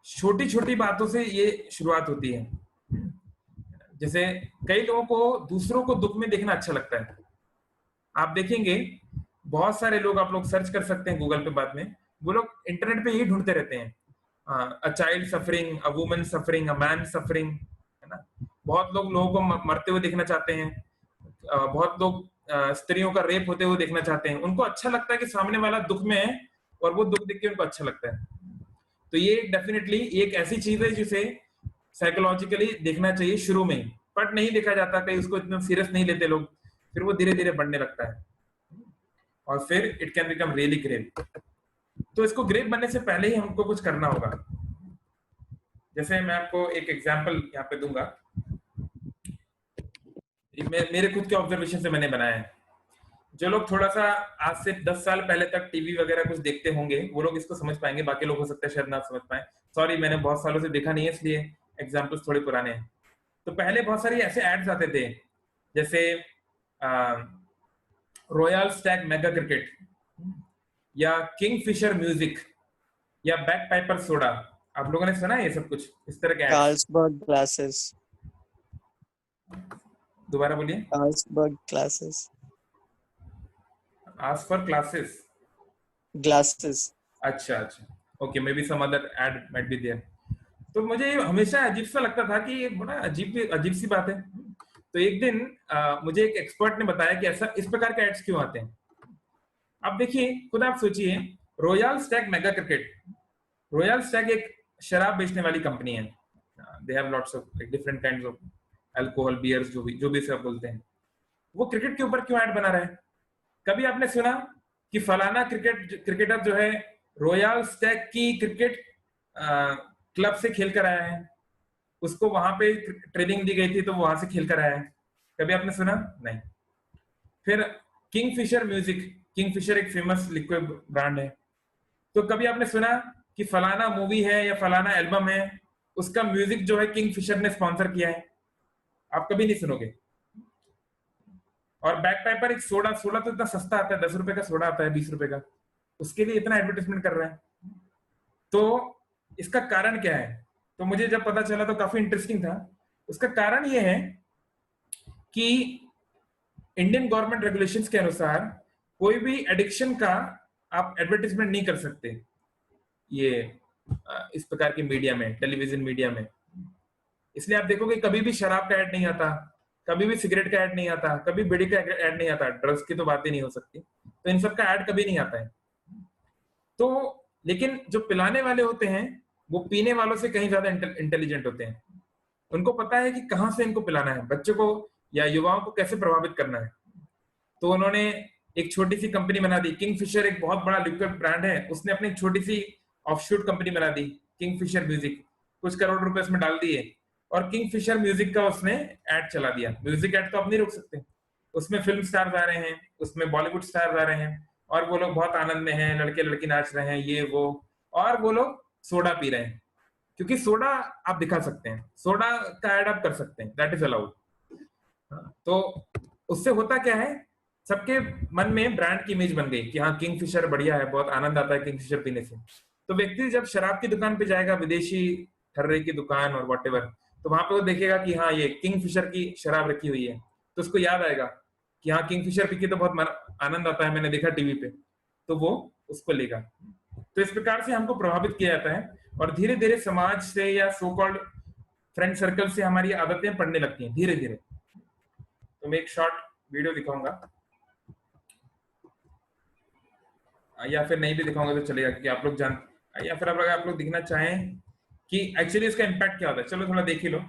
छोटी छोटी बातों से ये शुरुआत होती है। जैसे कई लोगों को दूसरों को दुख में देखना अच्छा लगता है। आप देखेंगे बहुत सारे लोग, आप लोग सर्च कर सकते हैं गूगल पे बाद में, वो लोग इंटरनेट पे यही ढूंढते रहते हैं, a child suffering, a woman suffering, a man suffering, है ना। बहुत लोग लोगों को मरते हुए देखना चाहते हैं, बहुत लोग स्त्रियों का रेप होते हुए देखना चाहते हैं। उनको अच्छा लगता है कि सामने वाला दुख में है, और वो दुख देख के उनको अच्छा लगता है। तो ये डेफिनेटली एक ऐसी चीज है जिसे साइकोलॉजिकली देखना चाहिए शुरू में ही, बट नहीं देखा जाता, कहीं उसको इतना सीरियस नहीं लेते लोग, फिर वो धीरे धीरे बढ़ने लगता है, और फिर it can become really grave. तो इसको ग्रेव बनने से पहले ही हमको कुछ करना होगा। जैसे मैं आपको एक एग्जांपल यहाँ पे दूंगा, मेरे खुद के ऑब्जर्वेशन से मैंने बनाया है। जो लोग थोड़ा सा आज से 10 साल पहले तक टीवी वगैरह कुछ देखते होंगे, वो लोग इसको समझ पाएंगे, बाकी लोग हो सकता है शायद ना समझ पाए। सॉरी, मैंने बहुत सालों से देखा नहीं है, इसलिए एग्जाम्पल्स थोड़े पुराने हैं। तो पहले बहुत सारे ऐसे एड्स आते थे, जैसे रॉयल स्टैग मेगा क्रिकेट, या किंगफिशर म्यूजिक, या बैक पाइपर सोडा। आप लोगों ने सुना है ये सब कुछ इस तरह के एड्स?
Carlsberg glasses.
दोबारा बोलिए।
Carlsberg glasses.
Ask for classes.
Glasses.
अच्छा, okay, maybe some other ad might be there. तो मुझे हमेशा अजीब सा लगता था कि ये बड़ा अजीब सी बात है। तो एक दिन मुझे एक एक्सपर्ट ने बताया कि ऐसा इस प्रकार के एड्स क्यों आते हैं। अब देखिए, खुद आप सोचिए, Royal Stag mega cricket, Royal Stag एक शराब बेचने वाली कंपनी है। They have lots of different kinds of alcohol, beers, जो भी सब बोलते हैं। वो क्रिकेट के ऊपर क्यों ऐड बना रहा है? कभी आपने सुना कि फलाना क्रिकेटर जो है रॉयल स्टैग की क्रिकेट क्लब से खेल कर आया है, उसको वहां पे ट्रेनिंग दी गई थी तो वो वहां से खेल कर आया है? कभी आपने सुना? नहीं। फिर किंगफिशर म्यूजिक, किंगफिशर एक फेमस लिक्विड ब्रांड है, तो कभी आपने सुना कि फलाना मूवी है या फलाना एल्बम है, उसका म्यूजिक जो है किंगफिशर ने स्पॉन्सर किया है? आप कभी नहीं सुनोगे। और बैक पाइपर एक सोडा तो इतना सस्ता आता है, 10 रुपए का सोडा आता है, 20 रुपए का, उसके लिए इतना एडवर्टाइजमेंट कर रहे हैं। तो इसका कारण क्या है? तो मुझे जब पता चला तो काफी इंटरेस्टिंग था। उसका कारण ये है कि इंडियन गवर्नमेंट रेगुलेशंस के अनुसार कोई भी एडिक्शन का आप एडवर्टाइजमेंट नहीं कर सकते ये इस प्रकार के मीडिया में, टेलीविजन मीडिया में। इसलिए आप देखोगे कभी भी शराब का ऐड नहीं आता, कभी भी सिगरेट का ऐड नहीं आता, कभी बीड़ी का ऐड नहीं आता, ड्रग्स की तो बात ही नहीं हो सकती, तो इन सब का ऐड कभी नहीं आता है। तो लेकिन जो पिलाने वाले होते हैं वो पीने वालों से कहीं ज्यादा इंटेलिजेंट होते हैं। उनको पता है कि कहां से इनको पिलाना है, बच्चों को या युवाओं को कैसे प्रभावित करना है। तो उन्होंने एक छोटी सी कंपनी बना दी। किंगफिशर एक बहुत बड़ा लिक्विड ब्रांड है, उसने अपनी छोटी सी ऑफशूट कंपनी बना दी, किंगफिशर म्यूजिक, कुछ करोड़ रुपए उसमें डाल दिए, और किंगफिशर म्यूजिक का उसने ऐड चला दिया। म्यूजिक ऐड तो आप नहीं रोक सकते, उसमें फिल्म स्टार्स आ रहे हैं, उसमें बॉलीवुड स्टार्स आ रहे हैं, और वो लोग बहुत आनंद में हैं, लड़के लड़की नाच रहे हैं, ये वो, और वो लोग सोडा पी रहे हैं, क्योंकि सोडा आप दिखा सकते हैं, सोडा का ऐड आप कर सकते हैं, दैट इज अलाउड। तो उससे होता क्या है, सबके मन में ब्रांड की इमेज बन गई कि हाँ किंगफिशर बढ़िया है, बहुत आनंद आता है किंगफिशर पीने से। तो व्यक्ति जब शराब की दुकान पे जाएगा, विदेशी ठर्रे की दुकान और व्हाटएवर, तो वहां पे वो देखेगा कि हाँ ये किंगफिशर की शराब रखी हुई है, तो उसको याद आएगा कि हाँ किंगफिशर पी के तो बहुत आनंद आता है, मैंने देखा टीवी पे, तो वो उसको लेगा। तो इस प्रकार से हमको प्रभावित किया जाता है, और धीरे धीरे समाज से या सो कॉल्ड फ्रेंड सर्कल से हमारी आदतें पड़ने लगती हैं धीरे धीरे। तो मैं एक शॉर्ट वीडियो दिखाऊंगा, या फिर नहीं भी दिखाऊंगा तो चलेगा, क्योंकि आप लोग जान, या फिर अगर आप लोग दिखना चाहें कि एक्चुअली इसका इम्पैक्ट क्या होता है, चलो थोड़ा देख ही लो।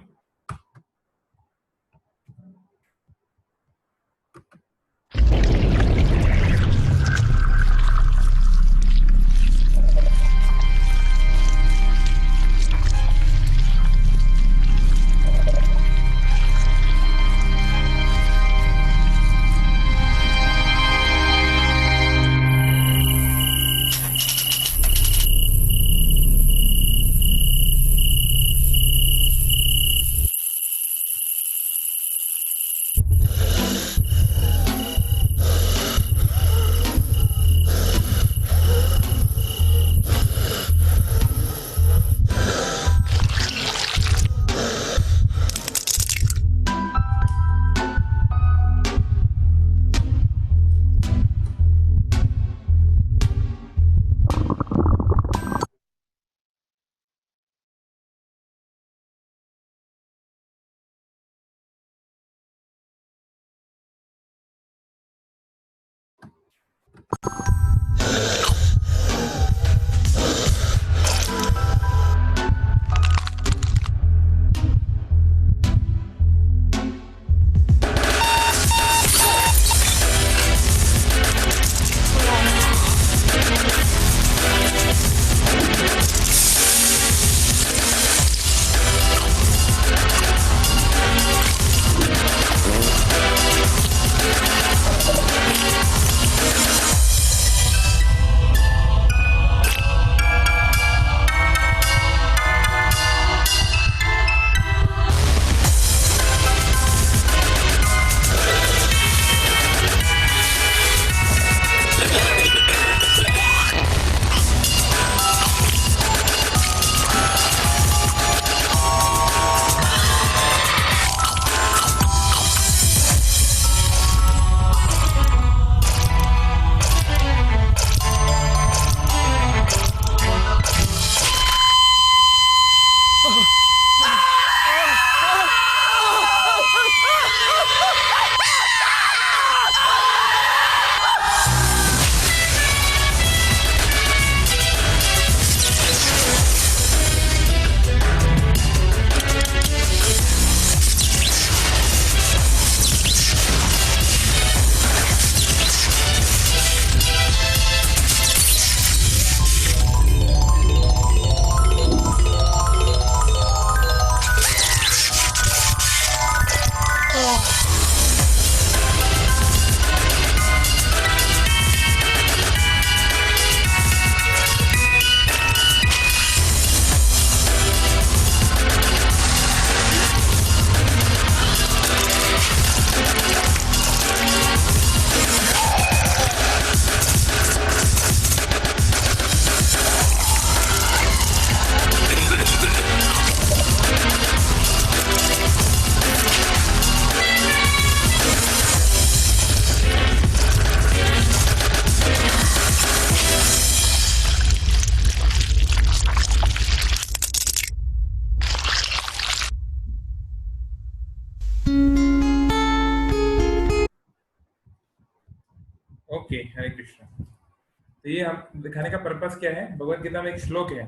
ओके, हरे कृष्ण। तो ये हम दिखाने का पर्पस क्या है, भगवत गीता में एक श्लोक है,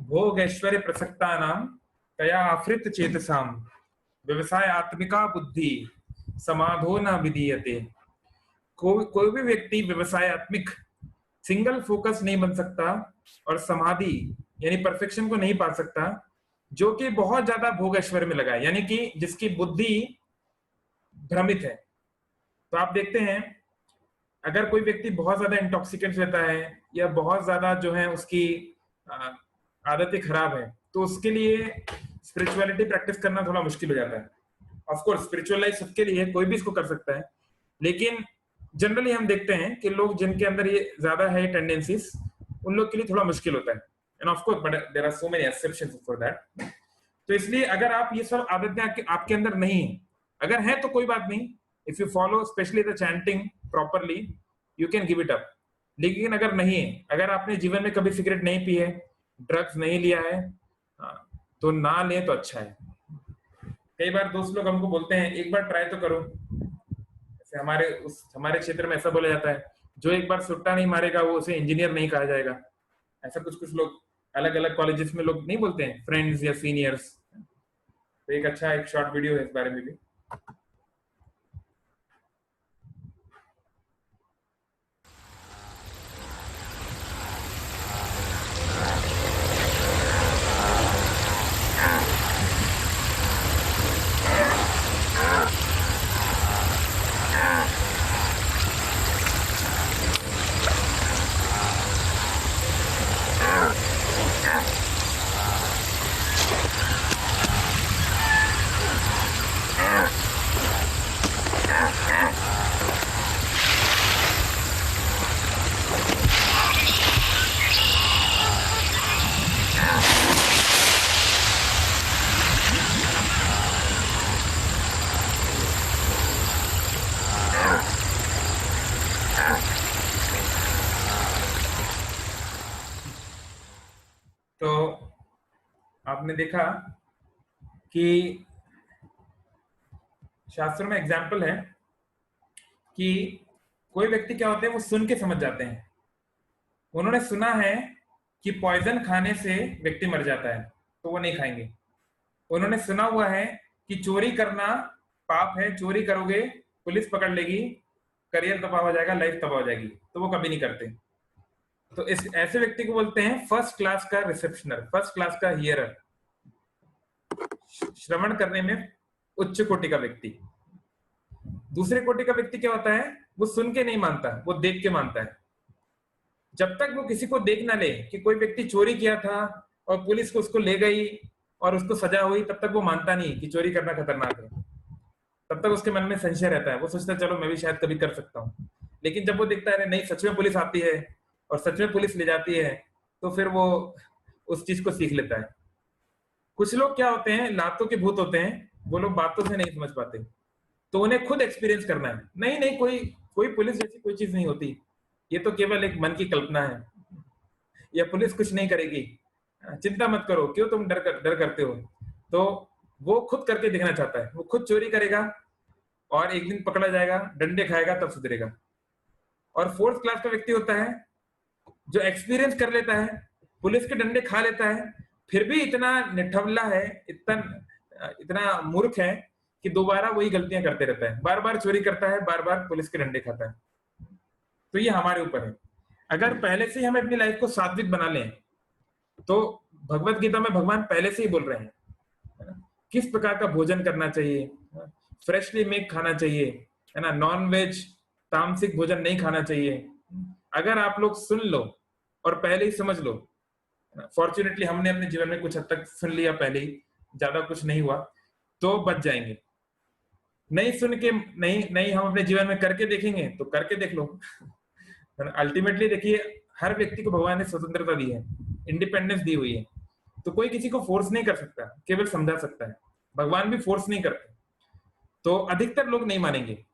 भोग ऐश्वर्य प्रसक्ता नाम तया आफृत चेतसाम व्यवसाय आत्मिका बुद्धि समाधो न विधीयते। कोई भी व्यक्ति व्यवसाय आत्मिक सिंगल फोकस नहीं बन सकता और समाधि यानी परफेक्शन को नहीं पा सकता, जो कि बहुत ज्यादा भोग ऐश्वर्य में लगा है, यानी कि जिसकी बुद्धि भ्रमित है। तो आप देखते हैं अगर कोई व्यक्ति बहुत ज्यादा इंटॉक्सिकेंट लेता है या बहुत ज्यादा जो है उसकी आदतें खराब है, तो उसके लिए स्पिरिचुअलिटी प्रैक्टिस करना थोड़ा मुश्किल हो जाता है। ऑफ कोर्स स्पिरिचुअल लाइफ सबके लिए, कोई भी इसको कर सकता है, लेकिन जनरली हम देखते हैं कि लोग जिनके अंदर ये ज्यादा है टेंडेंसीज, उन लोग के लिए थोड़ा मुश्किल होता है। And of course but there are so many exceptions for that. तो इसलिए अगर आप ये सब आदतें आपके अंदर नहीं है, अगर है तो कोई बात नहीं, if you follow specially the chanting properly you can give it up. लेकिन अगर नहीं है, अगर आपने जीवन में कभी सिगरेट नहीं पी है, ड्रग्स नहीं लिया है, तो ना ले तो अच्छा है। कई बार दोस्त लोग हमको बोलते हैं एक बार ट्राई तो करो, जैसे हमारे क्षेत्र में ऐसा बोला जाता है, जो एक बार सुट्टा नहीं मारेगा वो उसे इंजीनियर नहीं कहा जाएगा। ऐसा कुछ लोग अलग अलग कॉलेजेस में लोग नहीं बोलते हैं, फ्रेंड्स या सीनियर्स। तो एक शॉर्ट वीडियो है इस बारे में भी। तो आपने देखा कि शास्त्रों में एग्जाम्पल है कि कोई व्यक्ति क्या होते हैं, वो सुन के समझ जाते हैं। उन्होंने सुना है कि पॉइजन खाने से व्यक्ति मर जाता है, तो वो नहीं खाएंगे। उन्होंने सुना हुआ है कि चोरी करना पाप है, चोरी करोगे पुलिस पकड़ लेगी, करियर तबाह हो जाएगा, लाइफ तबाह हो जाएगी, तो वो कभी नहीं करते। तो इस ऐसे व्यक्ति को बोलते हैं फर्स्ट क्लास का रिसेप्शनर, फर्स्ट क्लास का हियरर, श्रवण करने में उच्च कोटि का व्यक्ति। दूसरे कोटि का व्यक्ति क्या होता है, वो सुन के नहीं मानता, वो देख के मानता है। जब तक वो किसी को देख ना ले कि कोई व्यक्ति चोरी किया था और पुलिस को उसको ले गई और उसको सजा हुई, तब तक वो मानता नहीं कि चोरी करना खतरनाक है। तब तक उसके मन में संशय रहता है, वो सोचता है चलो मैं भी शायद कभी कर सकता हूँ। लेकिन जब वो देखता है नहीं सच में पुलिस आती है और सच में पुलिस ले जाती है, तो फिर वो उस चीज को सीख लेता है। कुछ लोग क्या होते हैं, लातों के भूत होते हैं, वो लोग बातों से नहीं समझ पाते, तो उन्हें खुद एक्सपीरियंस करना है। नहीं कोई पुलिस जैसी कोई चीज नहीं होती, ये तो केवल एक मन की कल्पना है, या पुलिस कुछ नहीं करेगी, चिंता मत करो, क्यों तुम डर करते हो। तो वो खुद करके दिखना चाहता है, वो खुद चोरी करेगा और एक दिन पकड़ा जाएगा, डंडे खाएगा, तब सुधरेगा। और फोर्थ क्लास का व्यक्ति होता है जो एक्सपीरियंस कर लेता है, पुलिस के डंडे खा लेता है, फिर भी इतना निठल्ला है, इतना मूर्ख है कि दोबारा वही गलतियां करते रहता है, बार बार चोरी करता है, बार बार पुलिस के डंडे खाता है। तो ये हमारे ऊपर है। अगर पहले से ही हम अपनी लाइफ को सात्विक बना लें, तो भगवत गीता में भगवान पहले से ही बोल रहे हैं किस प्रकार का भोजन करना चाहिए, फ्रेशली मेक खाना चाहिए, है ना, नॉन वेज तामसिक भोजन नहीं खाना चाहिए। अगर आप लोग सुन लो और पहले ही समझ लो, फॉर्चुनेटली हमने अपने जीवन में कुछ हद तक सुन लिया पहले ही, ज्यादा कुछ नहीं हुआ, तो बच जाएंगे। नहीं सुन के नहीं हम अपने जीवन में करके देखेंगे, तो करके देख लो। अल्टीमेटली देखिए, हर व्यक्ति को भगवान ने स्वतंत्रता दी है, इंडिपेंडेंस दी हुई है, तो कोई किसी को फोर्स नहीं कर सकता, केवल समझा सकता है। भगवान भी फोर्स नहीं करते, तो अधिकतर लोग नहीं मानेंगे।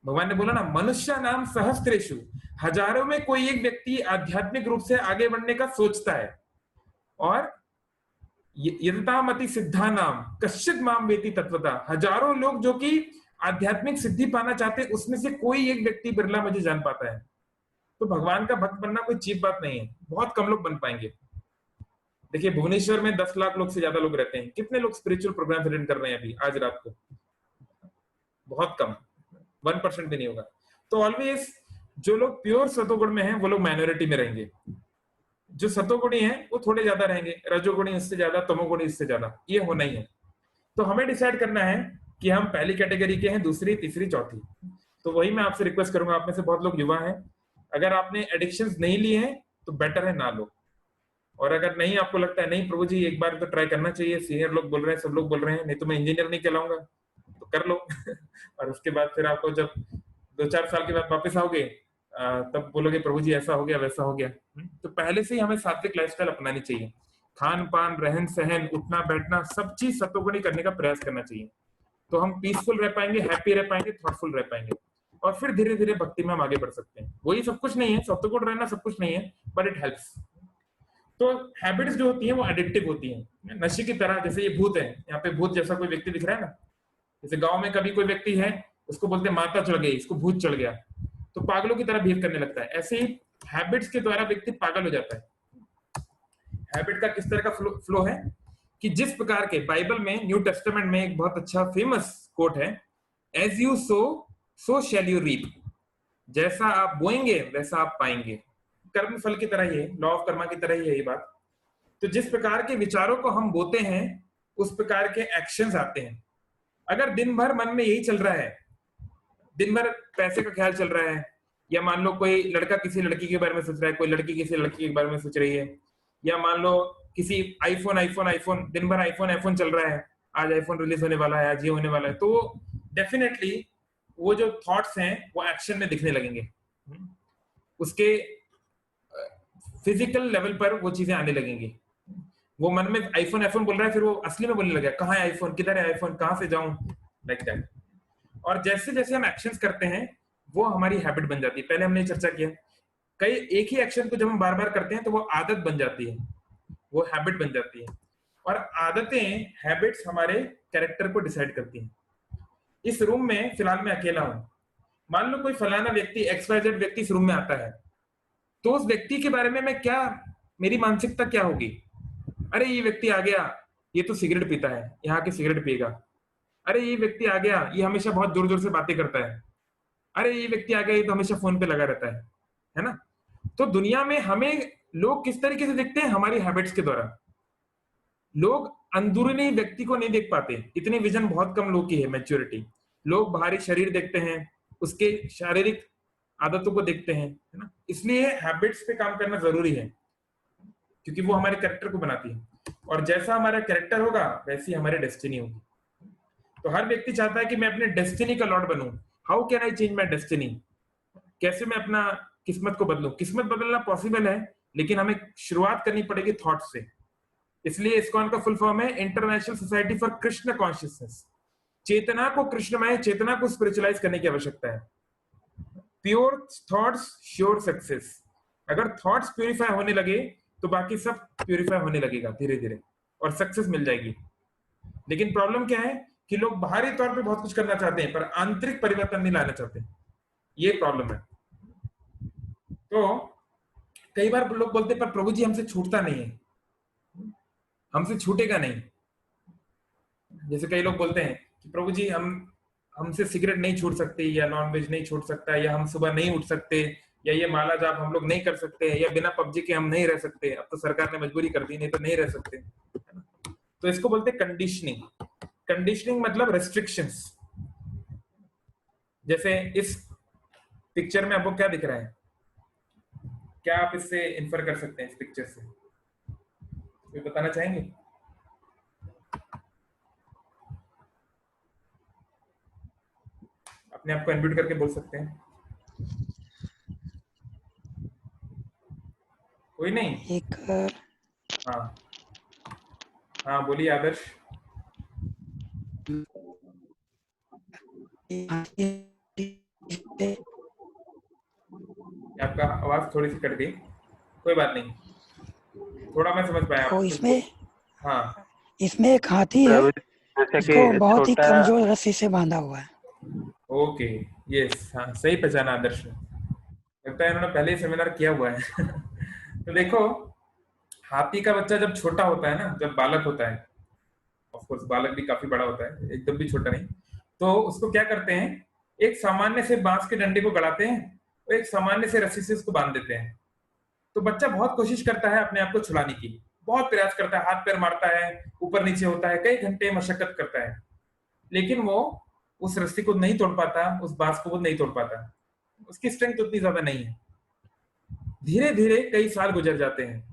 भगवान ने बोला ना, मनुष्य नाम सहस्त्रेषु, हजारों में कोई एक व्यक्ति आध्यात्मिक रूप से आगे बढ़ने का सोचता है, और यतामति सिद्धा नाम कश्चित माम वेति तत्वता, हजारों लोग जो कि आध्यात्मिक सिद्धि पाना चाहते हैं, उसमें से कोई एक व्यक्ति बिरला मुझे जान पाता है। तो भगवान का भक्त बनना कोई चीप बात नहीं है, बहुत कम लोग बन पाएंगे। देखिए भुवनेश्वर में 10 लाख लोग से ज्यादा लोग रहते हैं, कितने लोग स्पिरिचुअल प्रोग्राम अटेंड कर रहे हैं अभी आज रात को? बहुत कम, 1% भी नहीं होगा। तो ऑलवेज जो लोग प्योर सतोगुण में हैं, वो लोग माइनॉरिटी में रहेंगे। जो सतोगुणी हैं वो थोड़े ज्यादा रहेंगे, रजोगुणी इससे ज्यादा, तमोगुणी इससे ज्यादा, ये होना ही है। तो हमें डिसाइड करना है कि हम पहली कैटेगरी के हैं, दूसरी, तीसरी, चौथी। तो वही मैं आपसे रिक्वेस्ट करूंगा, आप में से बहुत लोग युवा हैं, अगर आपने एडिक्शंस नहीं लिए हैं तो बेटर है ना लो। और अगर नहीं, आपको लगता है नहीं प्रभु जी एक बार तो ट्राई करना चाहिए, सीनियर लोग बोल रहे हैं, सब लोग बोल रहे हैं, नहीं तो मैं इंजीनियर नहीं कहलाऊंगा, तो कर लो। और उसके बाद फिर आपको जब 2-4 साल के बाद वापस आओगे, तब बोलोगे प्रभु जी ऐसा हो गया, वैसा हो गया। तो पहले से ही हमें सात्विक लाइफस्टाइल अपनानी चाहिए। खान पान, रहन सहन, उठना बैठना, सब चीज सतोगुणी करने का प्रयास करना चाहिए। तो हम पीसफुल रह पाएंगे, हैप्पी रह पाएंगे, थॉटफुल रह पाएंगे, और फिर धीरे धीरे भक्ति में हम आगे बढ़ सकते हैं। वही सब कुछ नहीं है, सतोगुण रहना सब कुछ नहीं है, बट इट हेल्प्स। तो हैबिट्स जो होती हैं वो एडिक्टिव होती हैं, नशे की तरह। जैसे ये भूत है, यहाँ पे भूत जैसा कोई व्यक्ति दिख रहा है ना, जैसे गांव में कभी कोई व्यक्ति है, उसको बोलते हैं माता चढ़ गई, इसको भूत चढ़ गया, तो पागलों की तरह बिहेव करने लगता है। ऐसे ही हैबिट्स के द्वारा व्यक्ति पागल हो जाता है। हैबिट का किस तरह का फ्लो है कि जिस प्रकार के बाइबल में, न्यू टेस्टामेंट में एक बहुत अच्छा फेमस कोट है, as you sow so shall you reap. जैसा आप बोएंगे वैसा आप पाएंगे। कर्म फल की तरह ही है, लॉ ऑफ कर्मा की तरह ही है ये बात। तो जिस प्रकार के विचारों को हम बोते हैं उस प्रकार के एक्शंस आते हैं। अगर दिन भर मन में यही चल रहा है, दिन भर पैसे का ख्याल चल रहा है, या मान लो कोई लड़का किसी लड़की के बारे में सोच रहा है, कोई लड़की किसी लड़की के बारे में सोच रही है, या मान लो किसी आईफोन दिन भर आईफोन चल रहा है, आज आईफोन रिलीज होने वाला है, आज ये होने वाला है, तो डेफिनेटली वो जो थॉट्स हैं वो एक्शन में दिखने लगेंगे। उसके फिजिकल लेवल पर वो चीजें आने लगेंगी। वो मन में आईफोन बोल रहा है, फिर वो असली में बोलने लगा, कहाँ है आईफोन, किधर है आईफोन, कहाँ से जाऊं, लाइक दैट। और जैसे जैसे हम एक्शंस करते हैं वो हमारी हैबिट बन जाती है। पहले हमने चर्चा किया, कई एक ही एक्शन को जब हम बार बार करते हैं तो वो आदत बन जाती है, वो हैबिट बन जाती है। और आदतें, हैबिट्स हमारे कैरेक्टर को डिसाइड करती हैं। इस रूम में फिलहाल मैं अकेला हूं, मान लो कोई फलाना व्यक्ति, XYZ व्यक्ति इस रूम में आता है, तो उस व्यक्ति के बारे में मैं क्या, मेरी मानसिकता क्या होगी? अरे ये व्यक्ति आ गया, ये तो सिगरेट पीता है, यहाँ के सिगरेट पिएगा। अरे ये व्यक्ति आ गया, ये हमेशा बहुत जोर जोर से बातें करता है। अरे ये व्यक्ति आ गया, ये तो हमेशा फोन पे लगा रहता है ना? तो दुनिया में हमें लोग किस तरीके से देखते हैं? हमारी हैबिट्स के द्वारा। लोग अंदरूनी व्यक्ति को नहीं देख पाते, इतनी विजन बहुत कम लोग की है, मैच्योरिटी। लोग बाहरी शरीर देखते हैं, उसके शारीरिक आदतों को देखते हैं, है ना? इसलिए हैबिट्स पे काम करना जरूरी है, क्योंकि वो हमारे कैरेक्टर को बनाती है। और जैसा हमारा कैरेक्टर होगा वैसी हमारी डेस्टिनी होगी। तो हर व्यक्ति चाहता है कि मैं अपने डेस्टिनी का लॉर्ड बनूं। How can I change my destiny? कैसे मैं अपना किस्मत को बदलूं? किस्मत बदलना पॉसिबल है, लेकिन हमें शुरुआत करनी पड़ेगी थॉट से। इसलिए इस्कॉन का फुल फॉर्म है international society for Krishna consciousness. चेतना को कृष्णमय, चेतना को स्पिरिचुअलाइज करने की आवश्यकता है। Pure thoughts sure success. अगर थॉट्स प्यूरिफाई होने लगे तो बाकी सब प्यूरिफाई होने लगेगा धीरे धीरे, और सक्सेस मिल जाएगी। लेकिन प्रॉब्लम क्या है कि लोग बाहरी तौर पे बहुत कुछ करना चाहते हैं पर आंतरिक परिवर्तन नहीं लाना चाहते, ये प्रॉब्लम है। तो कई बार लोग बोलते हैं पर प्रभु जी हमसे छूटता नहीं है, हमसे छूटेगा नहीं। जैसे कई लोग बोलते हैं कि प्रभु जी हमसे सिगरेट नहीं छूट सकती, या नॉनवेज नहीं छूट सकता, या हम सुबह नहीं उठ सकते, या ये माला जाप हम लोग नहीं कर सकते, या बिना पबजी के हम नहीं रह सकते, अब तो सरकार ने मजबूरी कर दी, नहीं तो नहीं रह सकते, है ना? तो इसको बोलते हैं कंडीशनिंग। कंडीशनिंग मतलब रेस्ट्रिक्शंस। जैसे इस पिक्चर में आपको क्या दिख रहा है? क्या आप इससे इन्फर कर सकते हैं इस पिक्चर से? कोई बताना चाहेंगे? अपने आप को अनम्यूट करके बोल सकते हैं। कोई नहीं?
एक
हाँ बोलिए आदर्श। आपका आवाज थोड़ी सी कट गई, कोई बात नहीं, थोड़ा मैं समझ पाया।
तो इसमें,
हाँ,
इसमें एक हाथी है, इसको बहुत ही कमजोर रस्सी से बांधा हुआ है।
ओके, यस, हाँ सही पहचाना आदर्श, लगता है इन्होंने पहले ही सेमिनार किया हुआ है। तो देखो, हाथी का बच्चा जब छोटा होता है ना, जब बालक होता है, ऑफ कोर्स बालक भी काफी बड़ा होता है, एकदम भी छोटा नहीं, तो उसको क्या करते हैं, एक सामान्य से बांस के डंडे को गड़ाते हैं और एक सामान्य से रस्सी से उसको बांध देते हैं। तो बच्चा बहुत कोशिश करता है अपने आप को छुड़ाने की, बहुत प्रयास करता है, हाथ पैर मारता है, ऊपर नीचे होता है, कई घंटे मशक्कत करता है, लेकिन वो उस रस्सी को नहीं तोड़ पाता, उस बांस को वो नहीं तोड़ पाता, उसकी स्ट्रेंथ उतनी ज्यादा नहीं है। धीरे धीरे कई साल गुजर जाते हैं,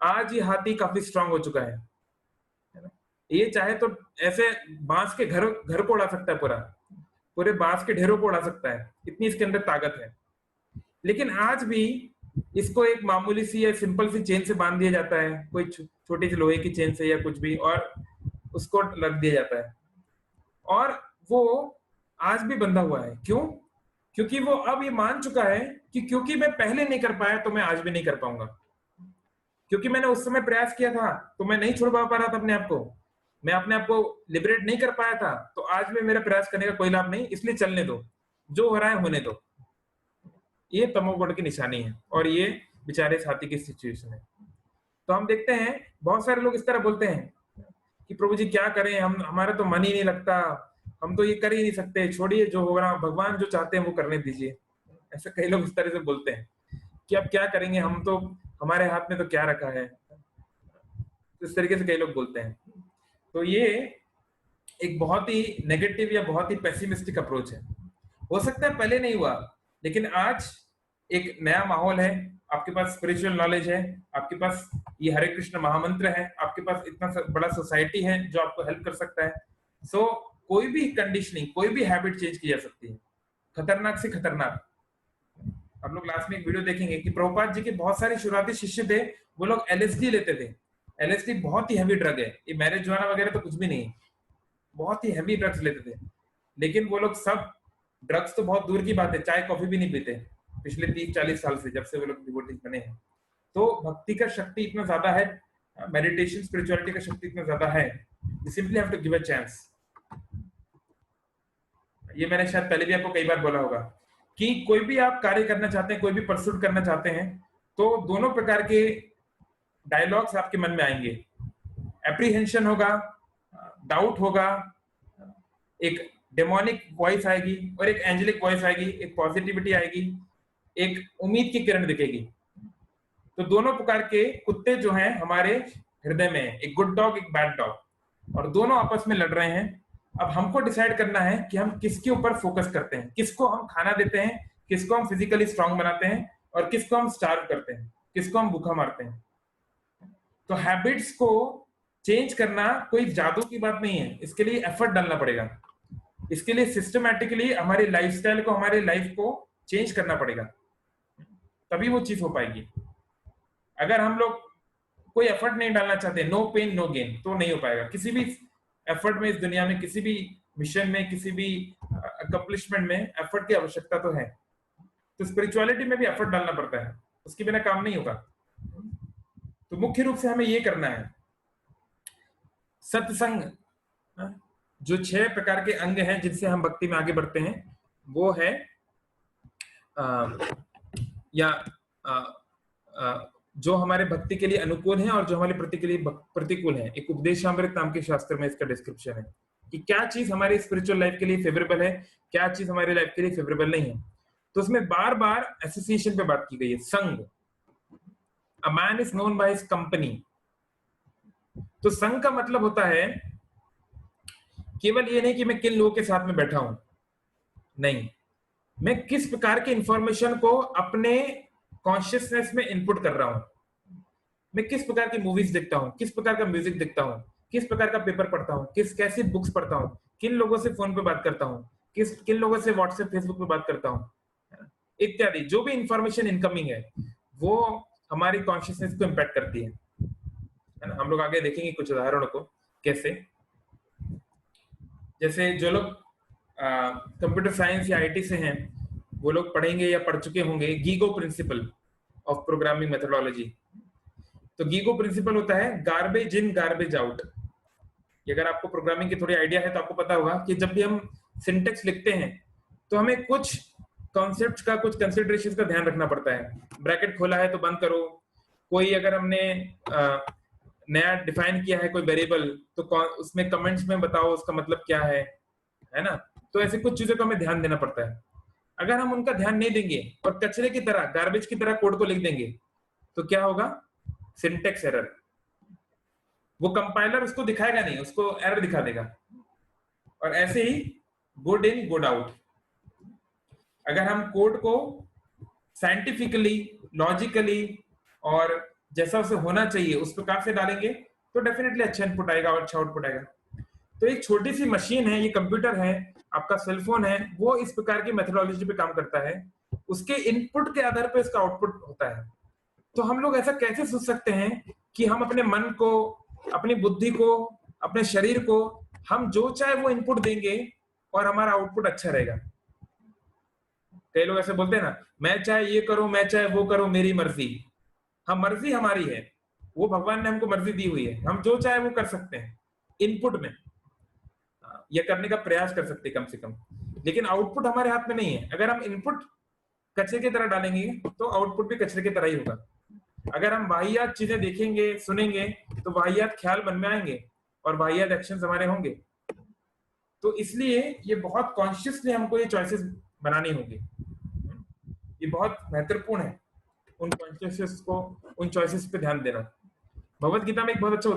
आज ये हाथी काफी स्ट्रांग हो चुका है। ये चाहे तो ऐसे बांस के घर को उड़ा सकता है, पूरे बांस के ढेरों को उड़ा सकता है, इतनी इसके अंदर ताकत है। लेकिन आज भी इसको एक मामूली सी या सिंपल सी चेन से बांध दिया जाता है, कोई छोटी सी लोहे की चेन से या कुछ भी, और उसको लग दिया जाता है, और वो आज भी बंधा हुआ है। क्यों? क्योंकि वो अब ये मान चुका है कि क्योंकि मैं पहले नहीं कर पाया तो मैं आज भी नहीं कर पाऊंगा। क्योंकि मैंने उस समय प्रयास किया था तो मैं नहीं छोड़ पा रहा था अपने आप को, मैं अपने आप को लिबरेट नहीं कर पाया था, तो आज भी मेरा प्रयास करने का कोई लाभ नहीं, इसलिए चलने दो, जो हो रहा है होने दो। ये तमोगुण की निशानी है और ये बेचारे साथी की सिचुएशन है। तो हम देखते हैं बहुत सारे लोग इस तरह बोलते हैं कि प्रभु जी क्या करें, हम हमारा तो मन ही नहीं लगता, हम तो ये कर ही नहीं सकते, छोड़िए जो हो रहा, भगवान जो चाहते हैं वो करने दीजिए। ऐसे कई लोग इस तरह से बोलते हैं कि अब क्या करेंगे, हम तो, हमारे हाथ में तो क्या रखा है, इस तरीके से कई लोग बोलते हैं। तो ये एक बहुत ही नेगेटिव या बहुत ही पेसिमिस्टिक अप्रोच है। हो सकता है पहले नहीं हुआ, लेकिन आज एक नया माहौल है, आपके पास स्पिरिचुअल नॉलेज है, आपके पास ये हरे कृष्ण महामंत्र है, आपके पास इतना बड़ा सोसाइटी है जो आपको हेल्प कर सकता है। सो कोई भी कंडीशनिंग, कोई भी हैबिट चेंज की जा सकती है, खतरनाक से खतरनाक। हम लोग लास्ट में एक वीडियो देखेंगे कि प्रभुपाद जी के बहुत सारे शुरुआती शिष्य थे, वो लोग एलएसडी लेते थे। एलएसडी बहुत ही हैवी ड्रग है, ये मैरिजुआना वगैरह तो कुछ भी नहीं, बहुत ही हैवी ड्रग्स लेते थे। लेकिन वो लोग सब, ड्रग्स तो बहुत दूर की बात है, चाय कॉफी भी नहीं पीते पिछले 30-40 साल से, जब से वो लोग डिवोटीज बने हैं। तो भक्ति का शक्ति इतना ज्यादा है, मेडिटेशन स्पिरिचुअलिटी का शक्ति इतना ज्यादा है, you simply have to give a chance. ये मैंने शायद पहले भी आपको कई बार बोला होगा कि कोई भी आप कार्य करना चाहते हैं, कोई भी परसूट करना चाहते हैं, तो दोनों प्रकार के डायलॉग्स आपके मन में आएंगे। एप्रीहेंशन होगा, डाउट होगा, एक डेमोनिक वॉइस आएगी और एक एंजेलिक वॉइस आएगी, एक पॉजिटिविटी आएगी, एक उम्मीद की किरण दिखेगी। तो दोनों प्रकार के कुत्ते जो हैं हमारे हृदय में, एक गुड डॉग, एक बैड डॉग, और दोनों आपस में लड़ रहे हैं। अब हमको डिसाइड करना है कि हम किसके ऊपर फोकस करते हैं, किसको हम खाना देते हैं, किसको हम फिजिकली स्ट्रांग बनाते हैं और किसको हम स्टार्व करते हैं, किसको हम भूखा मारते हैं। तो हैबिट्स को चेंज करना कोई जादू की बात नहीं है, इसके लिए एफर्ट डालना पड़ेगा, इसके लिए सिस्टमैटिकली हमारी लाइफस्टाइल को, हमारे लाइफ को चेंज करना पड़ेगा, तभी वो चीज हो पाएगी। अगर हम लोग कोई एफर्ट नहीं डालना चाहते, नो पेन नो गेन, तो नहीं हो पाएगा। किसी भी एफर्ट में इस दुनिया में, किसी भी मिशन में, किसी भी अकम्प्लिशमेंट में एफर्ट की आवश्यकता तो है। तो स्पिरिचुअलिटी में भी एफर्ट डालना पड़ता है, उसके बिना काम नहीं होगा। तो मुख्य रूप से हमें ये करना है। सत्संग, जो 6 प्रकार के अंग हैं जिनसे हम भक्ति में आगे बढ़ते हैं, वो है जो हमारे भक्ति के लिए अनुकूल है और जो हमारे प्रति के लिए प्रतिकूल है। एक उपदेशामृत नाम के शास्त्र में इसका डिस्क्रिप्शन है कि क्या चीज हमारी स्पिरिचुअल लाइफ के लिए फेवरेबल है, क्या चीज हमारी लाइफ के लिए फेवरेबल नहीं है। तो उसमें बार बार एसोसिएशन पे बात की गई है। संग, a man is known by his company. तो संग का मतलब होता है केवल ये नहीं कि मैं किन लोगों के साथ में बैठा हूं, नहीं, मैं किस प्रकार के इंफॉर्मेशन को अपने कॉन्शियसनेस में इनपुट कर रहा हूं, मैं किस प्रकार की मूवीज देखता हूं, किस प्रकार का म्यूजिक देखता हूं, किस प्रकार का पेपर पढ़ता हूं, कैसी बुक्स पढ़ता हूं, किन लोगों से फोन पे बात करता हूं, किन लोगों से व्हाट्सएप फेसबुक पे बात करता हूं इत्यादि। जो भी इंफॉर्मेशन इनकमिंग है वो हमारी कॉन्शियसनेस को इम्पैक्ट करती है ना। हम लोग आगे देखेंगे कुछ उदाहरणों को कैसे। जैसे जो लोग कंप्यूटर साइंस या आईटी से हैं, वो लोग पढ़ेंगे या पढ़ चुके होंगे GIGO principle of programming methodology. तो गीगो प्रिंसिपल होता है गार्बेज इन गार्बेज आउट। अगर आपको प्रोग्रामिंग की थोड़ी आइडिया है तो आपको पता होगा कि जब भी हम सिंटेक्स लिखते हैं तो हमें कुछ कॉन्सेप्ट्स का, कुछ कंसिडरेशंस का ध्यान रखना पड़ता है। ब्रैकेट खोला है तो बंद करो, कोई अगर हमने नया डिफाइन किया है कोई वेरिएबल तो उसमें कमेंट्स में बताओ उसका मतलब क्या है ना। तो ऐसे कुछ चीजों का हमें ध्यान देना पड़ता है। अगर हम उनका ध्यान नहीं देंगे और कचरे की तरह, गार्बेज की तरह कोड को लिख देंगे तो क्या होगा? Syntax error. वो कंपाइलर उसको दिखाएगा नहीं, उसको एरर दिखा देगा। और ऐसे ही गुड इन गुड आउट। अगर हम कोड को साइंटिफिकली, लॉजिकली और जैसा उसे होना चाहिए उस प्रकार से डालेंगे तो डेफिनेटली अच्छा इनपुट आएगा और अच्छा आउटपुट आएगा। तो एक छोटी सी मशीन है, ये कंप्यूटर है, आपका सेलफोन है, वो इस प्रकार की मेथोडोलॉजी पे काम करता है। उसके इनपुट के आधार पर इसका आउटपुट होता है। तो हम लोग ऐसा कैसे सोच सकते हैं कि हम अपने मन को, अपनी बुद्धि को, अपने शरीर को हम जो चाहे वो इनपुट देंगे और हमारा आउटपुट अच्छा रहेगा। कई लोग ऐसे बोलते हैं ना, मैं चाहे ये करूं, मैं चाहे वो करूं, मेरी मर्जी। हाँ, मर्जी हमारी है, वो भगवान ने हमको मर्जी दी हुई है, हम जो चाहे वो कर सकते हैं इनपुट में, ये करने का प्रयास कर सकते हैं कम से कम, लेकिन आउटपुट हमारे हाथ में नहीं है। अगर हम इनपुट कचरे की तरह डालेंगे तो आउटपुट भी कचरे की तरह ही होगा। अगर हम वाहियात चीजें देखेंगे सुनेंगे तो वाहियात ख्याल मन में आएंगे और वाहियात एक्शंस हमारे होंगे। तो इसलिए ये बहुत कॉन्शियसली हमको ये चॉइसेस बनानी होगी, ये बहुत महत्वपूर्ण है उन कॉन्शियस को, उन चॉइसेस पे ध्यान देना। भगवत गीता में एक बहुत अच्छा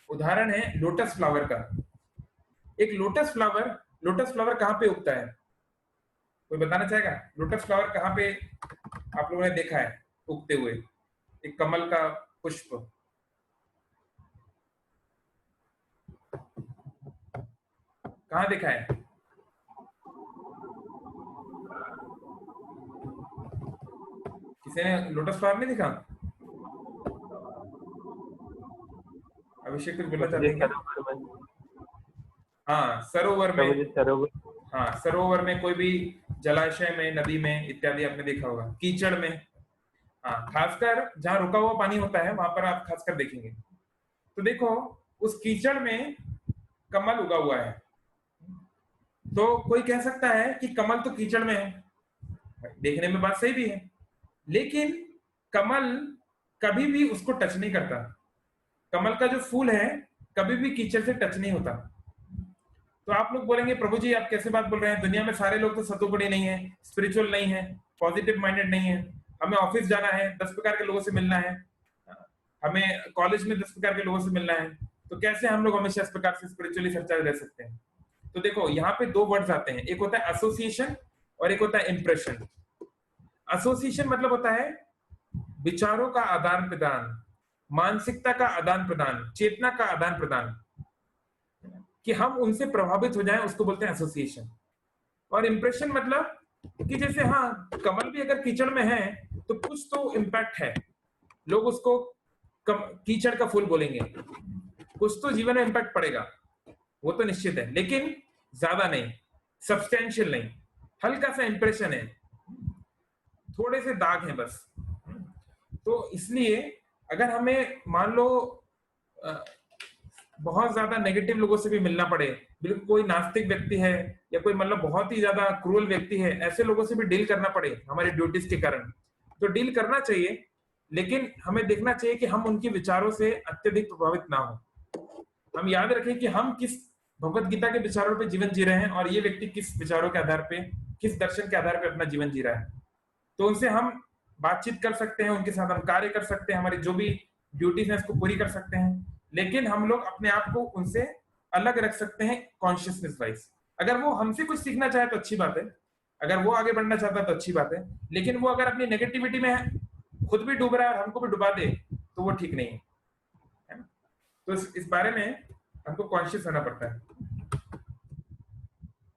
उदाहरण है लोटस फ्लावर का। एक लोटस फ्लावर कहाँ पे उगता है, कोई बताना चाहेगा? लोटस फ्लावर कहाँ पे आप लोगों ने देखा है उगते हुए, एक कमल का पुष्प? कहाँ देखा है? किसी ने लोटस फ्लावर नहीं देखा? अभिषेक कुछ बोलना चाहते हैं क्या? हाँ, सरोवर में, हाँ सरोवर में, कोई भी जलाशय में, नदी में इत्यादि आपने देखा होगा, कीचड़ में, हाँ खासकर जहाँ रुका हुआ पानी होता है वहां पर आप खासकर देखेंगे। तो देखो उस कीचड़ में कमल उगा हुआ है, तो कोई कह सकता है कि कमल तो कीचड़ में है, देखने में बात सही भी है, लेकिन कमल कभी भी उसको टच नहीं करता। कमल का जो फूल है कभी भी कीचड़ से टच नहीं होता। तो आप लोग बोलेंगे प्रभु जी आप कैसे बात बोल रहे हैं, दुनिया में सारे लोग तो सतोगुणी नहीं है, स्पिरिचुअल नहीं है, पॉजिटिव माइंडेड नहीं है, हमें ऑफिस जाना है 10 प्रकार के लोगों से मिलना है, हमें कॉलेज में 10 प्रकार के लोगों से मिलना है, तो कैसे हम लोग हमेशा इस प्रकार से स्पिरिचुअली सच्चा रह सकते हैं? तो देखो यहाँ पे दो वर्ड्स आते हैं, एक होता है एसोसिएशन और एक होता है इंप्रेशन। एसोसिएशन मतलब होता है विचारों का आदान प्रदान, मानसिकता का आदान प्रदान, चेतना का आदान प्रदान, कि हम उनसे प्रभावित हो जाएं, उसको बोलते हैं एसोसिएशन। और इंप्रेशन मतलब कि जैसे हाँ कमल भी अगर कीचड़ में है तो कुछ तो इम्पैक्ट है, लोग उसको कीचड़ का फूल बोलेंगे, कुछ तो जीवन में इम्पैक्ट पड़ेगा, वो तो निश्चित है, लेकिन ज्यादा नहीं, सब्सटेंशियल नहीं, हल्का सा इंप्रेशन है, थोड़े से दाग हैं बस। तो इसलिए अगर हमें मान लो बहुत ज्यादा नेगेटिव लोगों से भी मिलना पड़े, बिल्कुल कोई नास्तिक व्यक्ति है या कोई मतलब बहुत ही ज्यादा क्रूअल व्यक्ति है, ऐसे लोगों से भी डील करना पड़े हमारी ड्यूटीज के कारण, तो डील करना चाहिए, लेकिन हमें देखना चाहिए कि हम उनके विचारों से अत्यधिक प्रभावित ना हो। हम याद रखें कि हम किस भगवत गीता के विचारों पे जीवन जी रहे हैं और ये व्यक्ति किस विचारों के आधार पे, किस दर्शन के आधार पे अपना जीवन जी रहा है। तो उनसे हम बातचीत कर सकते हैं, उनके साथ हम कार्य कर सकते हैं, हमारी जो भी ड्यूटीज है उसको पूरी कर सकते हैं, लेकिन हम लोग अपने आप को उनसे अलग रख सकते हैं कॉन्शियसनेस वाइज। अगर वो हमसे कुछ सीखना चाहे तो अच्छी बात है, अगर वो आगे बढ़ना चाहता है तो अच्छी बात है, लेकिन वो अगर अपनी नेगेटिविटी में खुद भी डूब रहा है और हमको भी डुबा दे तो वो ठीक नहीं है, है ना? तो इस बारे में हमको कॉन्शियस रहना पड़ता है।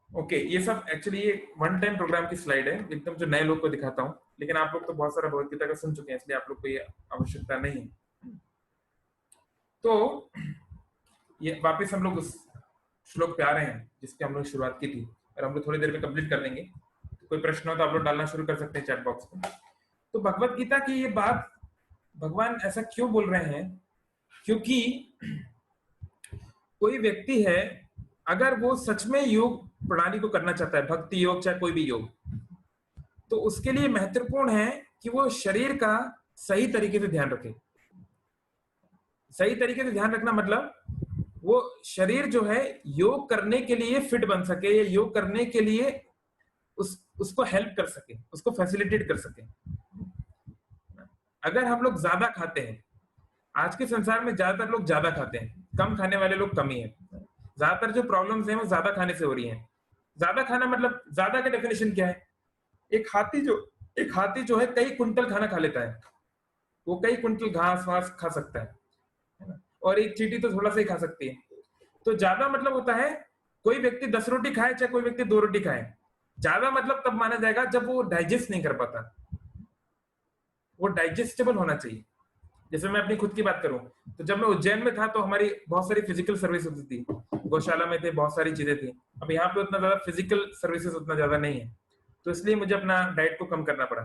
ओके, ये सब एक्चुअली ये वन टाइम प्रोग्राम की स्लाइड है, एकदम जो नए लोग को दिखाता हूँ, लेकिन आप लोग तो बहुत सारा भगवत गीता का सुन चुके हैं, इसलिए आप लोग को ये आवश्यकता नहीं है। तो ये वापस हम लोग उस श्लोक पे आ रहे हैं जिसकी हम लोग शुरुआत की थी, और हम लोग थोड़ी देर में कंप्लीट कर लेंगे। तो कोई प्रश्न हो तो आप लोग डालना शुरू कर सकते हैं चैट बॉक्स में। तो भगवत गीता की ये बात भगवान ऐसा क्यों बोल रहे हैं? क्योंकि कोई व्यक्ति है अगर वो सच में योग प्रणाली को करना चाहता है, भक्ति योग चाहे कोई भी योग, तो उसके लिए महत्वपूर्ण है कि वो शरीर का सही तरीके से ध्यान रखे। सही तरीके से ध्यान रखना मतलब वो शरीर जो है योग करने के लिए फिट बन सके, या योग करने के लिए उसको हेल्प कर सके, उसको फैसिलिटेट कर सके। अगर हम लोग ज्यादा खाते हैं, आज के संसार में ज्यादातर लोग ज्यादा खाते हैं, कम खाने वाले लोग कम ही है। ज्यादातर जो प्रॉब्लम्स हैं वो ज्यादा खाने से हो रही हैं। ज्यादा खाना मतलब ज्यादा का डेफिनेशन क्या है? एक हाथी जो है कई कुंटल खाना खा लेता है, वो कई कुंटल घास वास खा सकता है ना? और एक चींटी तो थोड़ा सा ही खा सकती है। तो ज्यादा मतलब होता है कोई व्यक्ति 10 रोटी खाए चाहे कोई व्यक्ति 2 रोटी खाए, ज्यादा मतलब तब माना जाएगा जब वो डाइजेस्ट नहीं कर पाता, वो डाइजेस्टेबल होना चाहिए। जैसे मैं अपनी खुद की बात करूं तो जब मैं उज्जैन में था तो हमारी बहुत सारी फिजिकल सर्विस होती थी, गौशाला में थे, बहुत सारी चीजें थी। अब यहाँ पे उतना ज्यादा फिजिकल सर्विसेज उतना ज्यादा नहीं है, तो इसलिए मुझे अपना डाइट को कम करना पड़ा,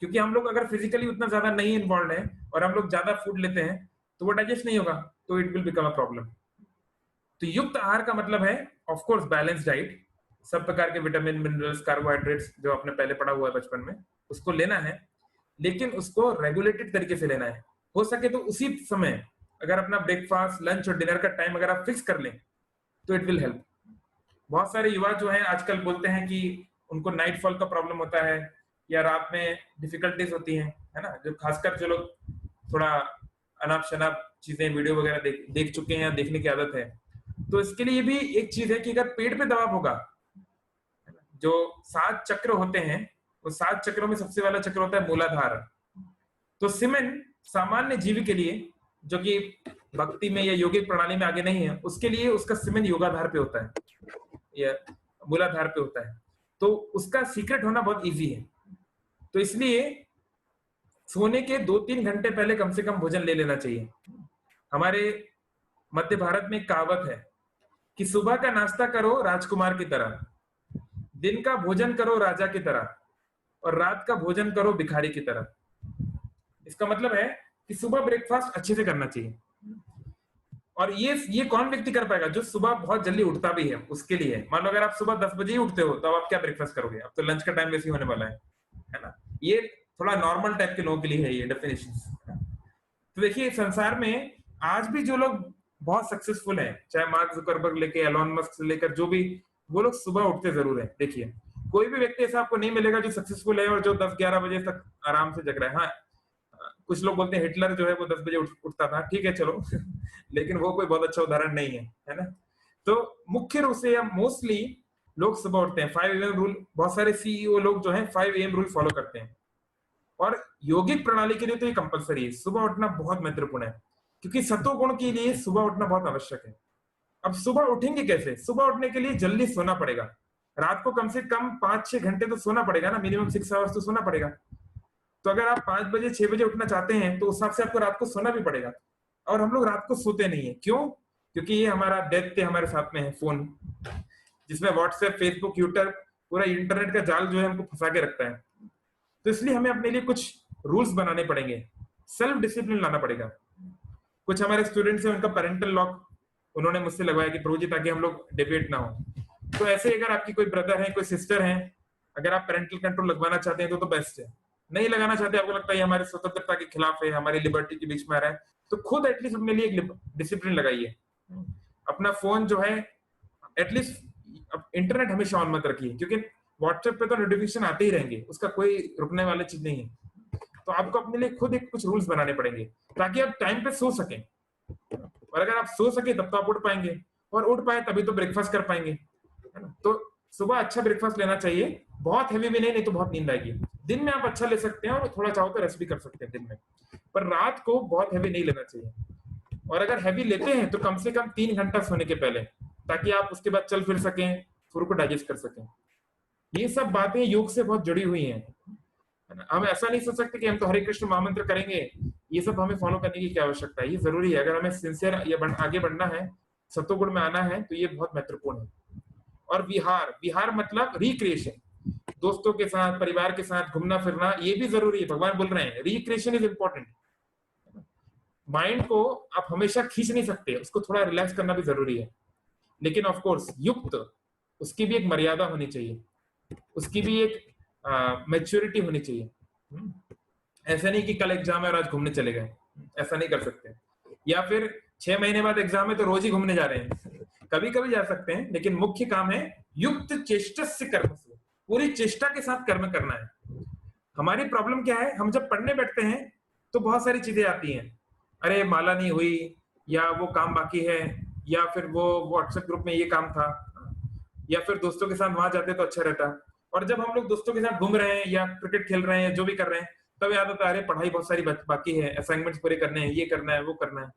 क्योंकि हम लोग अगर फिजिकली उतना ज्यादा नहीं इन्वॉल्व है और हम लोग ज्यादा फूड लेते हैं तो वो डाइजेस्ट नहीं होगा, तो it will become a problem. तो युक्त आहार का मतलब है ऑफ कोर्स बैलेंस डाइट, सब प्रकार के विटामिन, मिनरल्स, कार्बोहाइड्रेट्स जो आपने पहले पढ़ा हुआ है बचपन में, उसको लेना है, लेकिन उसको रेगुलेटेड तरीके से लेना है। हो सके तो उसी समय अगर अपना ब्रेकफास्ट, लंच और डिनर का टाइम अगर आप फिक्स कर लें तो इट विल हेल्प। बहुत सारे युवा जो हैं आजकल बोलते हैं कि उनको नाइट फॉल का प्रॉब्लम होता है या रात में डिफिकल्टीज होती हैं, है ना, जो खासकर जो लोग थोड़ा अनाप शनाप चीजें, वीडियो वगैरह देख चुके हैं या देखने की आदत है। तो इसके लिए भी एक चीज है कि अगर पेट पे दबाव होगा, जो 7 चक्र होते हैं, वो 7 चक्रों में सबसे वाला चक्र होता है मूलाधार। तो सीमेन सामान्य जीव के लिए, जो कि भक्ति में या योगिक प्रणाली में आगे नहीं है, उसके लिए उसका सीमेन योगाधार पे होता है या मूलाधार पे होता है, तो उसका सीक्रेट होना बहुत इजी है। तो इसलिए सोने के 2-3 घंटे पहले कम से कम भोजन ले लेना चाहिए। हमारे मध्य भारत में एक कहावत है कि सुबह का नाश्ता करो राजकुमार की तरह, दिन का भोजन करो राजा की तरह, और रात का भोजन करो भिखारी की तरह। इसका मतलब है कि सुबह ब्रेकफास्ट अच्छे से करना चाहिए। और ये कौन व्यक्ति कर पाएगा? जो सुबह बहुत जल्दी उठता भी है, उसके लिए है। मान लो अगर आप सुबह 10 बजे ही उठते हो तो आप क्या ब्रेकफास्ट करोगे? अब तो लंच का टाइम वैसे ही होने वाला है ना। ये थोड़ा नॉर्मल टाइप के लोगों के लिए है ये डेफिनेशन। तो देखिए संसार में आज भी जो लोग बहुत सक्सेसफुल हैं, चाहे मार्क जुकरबर्ग लेके एलोन मस्क से लेकर जो भी, वो लोग सुबह उठते जरूर है। देखिए कोई भी व्यक्ति ऐसा आपको नहीं मिलेगा जो सक्सेसफुल है और जो 10-11 बजे तक आराम से जग रहा है। हाँ, कुछ लोग बोलते हैं हिटलर जो है वो 10 बजे उठता था, ठीक है चलो लेकिन वो कोई बहुत अच्छा उदाहरण नहीं है, है ना। तो मुख्य रूप से या मोस्टली लोग सुबह उठते हैं। 5 AM रूल, बहुत सारे सीईओ लोग जो हैं 5 AM रूल फॉलो करते हैं, और यौगिक प्रणाली के लिए तो ये कंपलसरी है। सुबह उठना बहुत महत्वपूर्ण है, क्योंकि सत्वगुण के लिए सुबह उठना बहुत आवश्यक है। अब सुबह उठेंगे कैसे? सुबह उठने के लिए जल्दी सोना पड़ेगा। रात को कम से कम 5-6 घंटे तो सोना पड़ेगा ना, मिनिमम 6 आवर्स तो सोना पड़ेगा। तो अगर आप 5 बजे 6 बजे उठना चाहते हैं तो उस हिसाब से आपको रात को सोना भी पड़ेगा। और हम लोग रात को सोते नहीं है, क्यों? क्योंकि ये हमारा दैत्य हमारे साथ में है, फोन, जिसमें व्हाट्सएप, फेसबुक, ट्विटर, पूरा इंटरनेट का जाल जो है हमको फंसा के रखता है। तो इसलिए हमें अपने लिए कुछ रूल्स बनाने पड़ेंगे, सेल्फ डिसिप्लिन लाना पड़ेगा। कुछ हमारे स्टूडेंट्स हैं, उनका पेरेंटल लॉक उन्होंने मुझसे लगवाया कि प्रभु जी ताकि हम लोग डिबेट ना हो। तो ऐसे अगर आपकी कोई ब्रदर है, कोई सिस्टर है, अगर आप पेरेंटल कंट्रोल लगवाना चाहते हैं तो बेस्ट है। नहीं लगाना चाहते, आपको लगता है हमारे स्वतंत्रता के खिलाफ है, हमारी लिबर्टी के बीच में आ रहा है, तो खुद एटलीस्ट अपने लिए एक डिसिप्लिन लगाइए। अपना फोन जो है एटलीस्ट इंटरनेट हमेशा ऑन मत रखिए, क्योंकि व्हाट्सएप पे तो नोटिफिकेशन आते ही रहेंगे, उसका कोई रुकने वाली चीज नहीं है। तो आपको अपने लिए खुद एक कुछ रूल्स बनाने पड़ेंगे ताकि आप टाइम पे सो सकें। और अगर आप सो सके तब तो आप उठ पाएंगे, और उठ पाए तभी तो ब्रेकफास्ट कर पाएंगे, है ना। तो सुबह अच्छा ब्रेकफास्ट लेना चाहिए, बहुत हैवी भी नहीं तो बहुत नींद आएगी। दिन में आप अच्छा ले सकते हैं और थोड़ा चाहो तो रेस्ट भी कर सकते हैं दिन में, पर रात को बहुत हैवी नहीं लेना चाहिए। और अगर हैवी लेते हैं तो कम से कम 3 घंटा सोने के पहले, ताकि आप उसके बाद चल फिर सकें, फूड को डाइजेस्ट कर सकें। ये सब बातें योग से बहुत जुड़ी हुई हैं। हम ऐसा नहीं सोच सकते कि हम तो हरे कृष्ण महामंत्र करेंगे, ये सब हमें फॉलो करने की क्या आवश्यकता है। ये जरूरी है, अगर हमें सिंसियर या आगे बढ़ना है, सत्वगुण में आना है, तो ये बहुत महत्वपूर्ण है। और विहार मतलब रिक्रिएशन, दोस्तों के साथ, परिवार के साथ घूमना फिरना, ये भी जरूरी है। भगवान बोल रहे हैं रिक्रिएशन इज इंपॉर्टेंट। माइंड को आप हमेशा खींच नहीं सकते, उसको थोड़ा रिलैक्स करना भी जरूरी है, लेकिन ऑफ कोर्स युक्त, उसकी भी एक मर्यादा होनी चाहिए, उसकी भी एक मैच्योरिटी होनी चाहिए। ऐसा नहीं कि कल एग्जाम है और आज घूमने चले गए, ऐसा नहीं कर सकते। या फिर 6 महीने बाद एग्जाम है तो रोज ही घूमने जा रहे हैं, कभी कभी जा सकते हैं, लेकिन मुख्य काम है युक्त चेष्टस्य कर्म से, पूरी चेष्टा के साथ कर्म करना है। हमारी प्रॉब्लम क्या है, हम जब पढ़ने बैठते हैं तो बहुत सारी चीजें आती हैं, अरे माला नहीं हुई, या वो काम बाकी है, या फिर वो व्हाट्सएप ग्रुप में ये काम था, या फिर दोस्तों के साथ वहां जाते तो अच्छा रहता। और जब हम लोग दोस्तों के साथ घूम रहे हैं या क्रिकेट खेल रहे हैं, जो भी कर रहे हैं, तब याद आता है अरे पढ़ाई बहुत सारी बाकी है, असाइनमेंट्स पूरे करने हैं, ये करना है, वो करना है।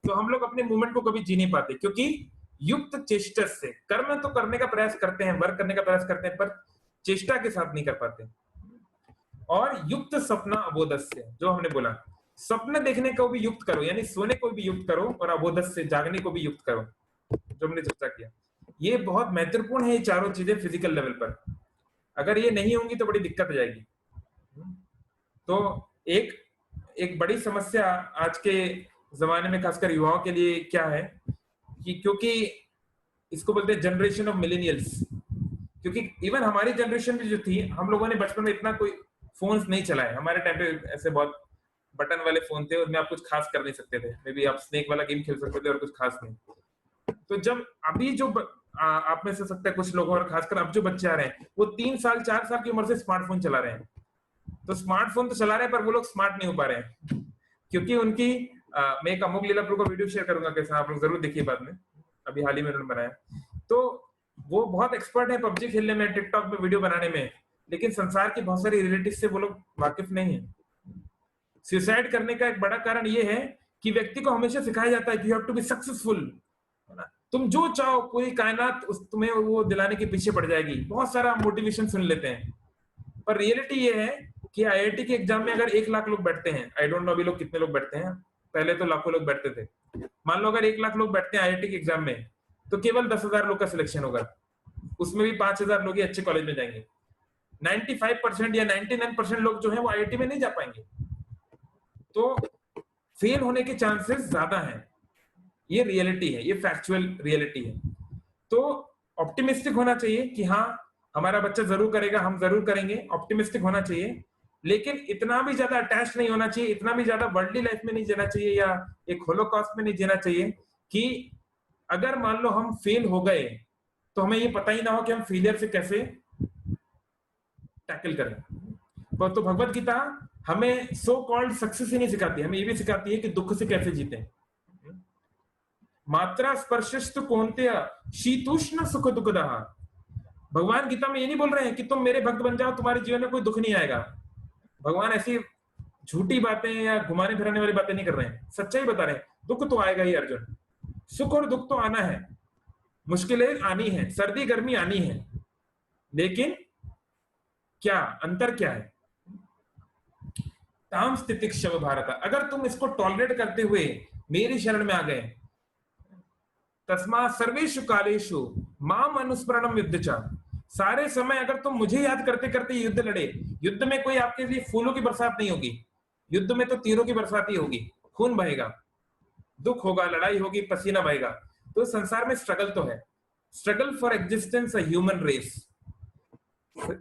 तो हम लोग अपने मूवमेंट को कभी जी नहीं पाते, क्योंकि युक्त चेष्टा से कर्म तो करने का प्रयास करते हैं, वर्क करने का प्रयास करते हैं, पर चेष्टा के साथ नहीं कर पाते। और युक्त सपना अबोधस्य, जो हमने बोला, सपने देखने को भी युक्त करो, यानी सोने को भी युक्त करो, और अबोधस्य जागने को भी युक्त करो, जो हमने चर्चा किया। ये बहुत महत्वपूर्ण है, ये चारों चीजें फिजिकल लेवल पर। अगर ये नहीं होंगी तो बड़ी दिक्कत आ जाएगी। तो एक बड़ी समस्या आज के जमाने में खासकर युवाओं के लिए क्या है कि क्योंकि इसको बोलते हैं जनरेशन ऑफ मिलेनियल्स, क्योंकि इवन हमारी जनरेशन भी जो थी, हम लोगों ने बचपन में इतना कोई फोन्स नहीं चलाए। हमारे टाइम पे ऐसे बहुत बटन वाले फोन थे, उसमें आप कुछ खास कर नहीं सकते थे, मे बी आप स्नेक वाला गेम खेल सकते थे और कुछ खास नहीं। तो जब अभी जो आप में से सकता है कुछ लोगों, और खासकर अब जो बच्चे आ रहे हैं, वो 3 साल 4 साल की उम्र से स्मार्टफोन चला रहे हैं। तो स्मार्टफोन तो चला रहे हैं पर वो लोग स्मार्ट नहीं हो पा रहे हैं, क्योंकि उनकी मैं एक अमोघ लीलापुर का वीडियो शेयर करूंगा कैसा, आप लोग जरूर देखिए बाद में, अभी हाल ही में उन्होंने बनाया। तो वो बहुत एक्सपर्ट है पबजी खेलने में, टिकटॉक में वीडियो बनाने में, लेकिन संसार की बहुत सारी रिलेटिव से वो लोग वाकिफ नहीं है। सुसाइड करने का एक बड़ा कारण ये है कि व्यक्ति को हमेशा सिखाया जाता है कि you have to be successful, तुम जो चाहो, पूरी कायनात तुम्हें वो दिलाने के पीछे पड़ जाएगी। बहुत सारा मोटिवेशन सुन लेते हैं, पर रियलिटी ये है कि आईआईटी के एग्जाम में अगर 1 लाख लोग बैठते हैं, आई डोंट नो अभी लोग कितने लोग बैठते हैं, पहले तो लाखों लोग बैठते थे, मान लो अगर 1 लाख लोग बैठते हैं आईआईटी के एग्जाम में, तो केवल 10,000 लोग का सिलेक्शन होगा, उसमें भी 5,000 लोग ही अच्छे कॉलेज में जाएंगे। 95% या 99% लोग जो है वो आईआईटी में नहीं जा पाएंगे, तो फेल होने के चांसेस ज्यादा हैं। ये रियलिटी है, ये फैक्चुअल रियलिटी है। तो ऑप्टिमिस्टिक होना चाहिए कि हाँ हमारा बच्चा जरूर करेगा, हम जरूर करेंगे, ऑप्टिमिस्टिक होना चाहिए, लेकिन इतना भी ज्यादा अटैच नहीं होना चाहिए, इतना भी ज्यादा वर्ल्डली लाइफ में नहीं जीना चाहिए, या एक होलोकॉस्ट में नहीं जीना चाहिए कि अगर मान लो हम फेल हो गए तो हमें ये पता ही ना हो कि हम फेलियर से कैसे टैकल करें। तो भगवत गीता हमें सो कॉल्ड सक्सेस ही नहीं सिखाती, हमें ये भी सिखाती है कि दुख से कैसे जीते। मात्रा स्पर्शस्तु कौन्तेय शीतोष्ण सुख दुखदः। भगवान गीता में ये नहीं बोल रहे हैं कि तुम मेरे भक्त बन जाओ, तुम्हारे जीवन में कोई दुख नहीं आएगा। भगवान ऐसी झूठी बातें या घुमाने फिराने वाली बातें नहीं कर रहे हैं, सच्चाई बता रहे हैं। दुख तो आएगा ही अर्जुन, सुख और दुख तो आना है, मुश्किलें आनी है, सर्दी गर्मी आनी है, लेकिन क्या अंतर क्या है? ताम स्थितिक्षव भारत, अगर तुम इसको टॉलरेट करते हुए मेरी शरण में आ गए, तस्मा सर्वेषु कालेषु माम अनुस्मरणम युद्धचा, सारे समय अगर तुम मुझे याद करते करते युद्ध लड़े, युद्ध में कोई आपके लिए फूलों की बरसात नहीं होगी, युद्ध में तो तीरों की बरसात ही होगी, खून बहेगा, दुख होगा, लड़ाई होगी, पसीना बहेगा। तो संसार में स्ट्रगल तो है, struggle for existence a human race.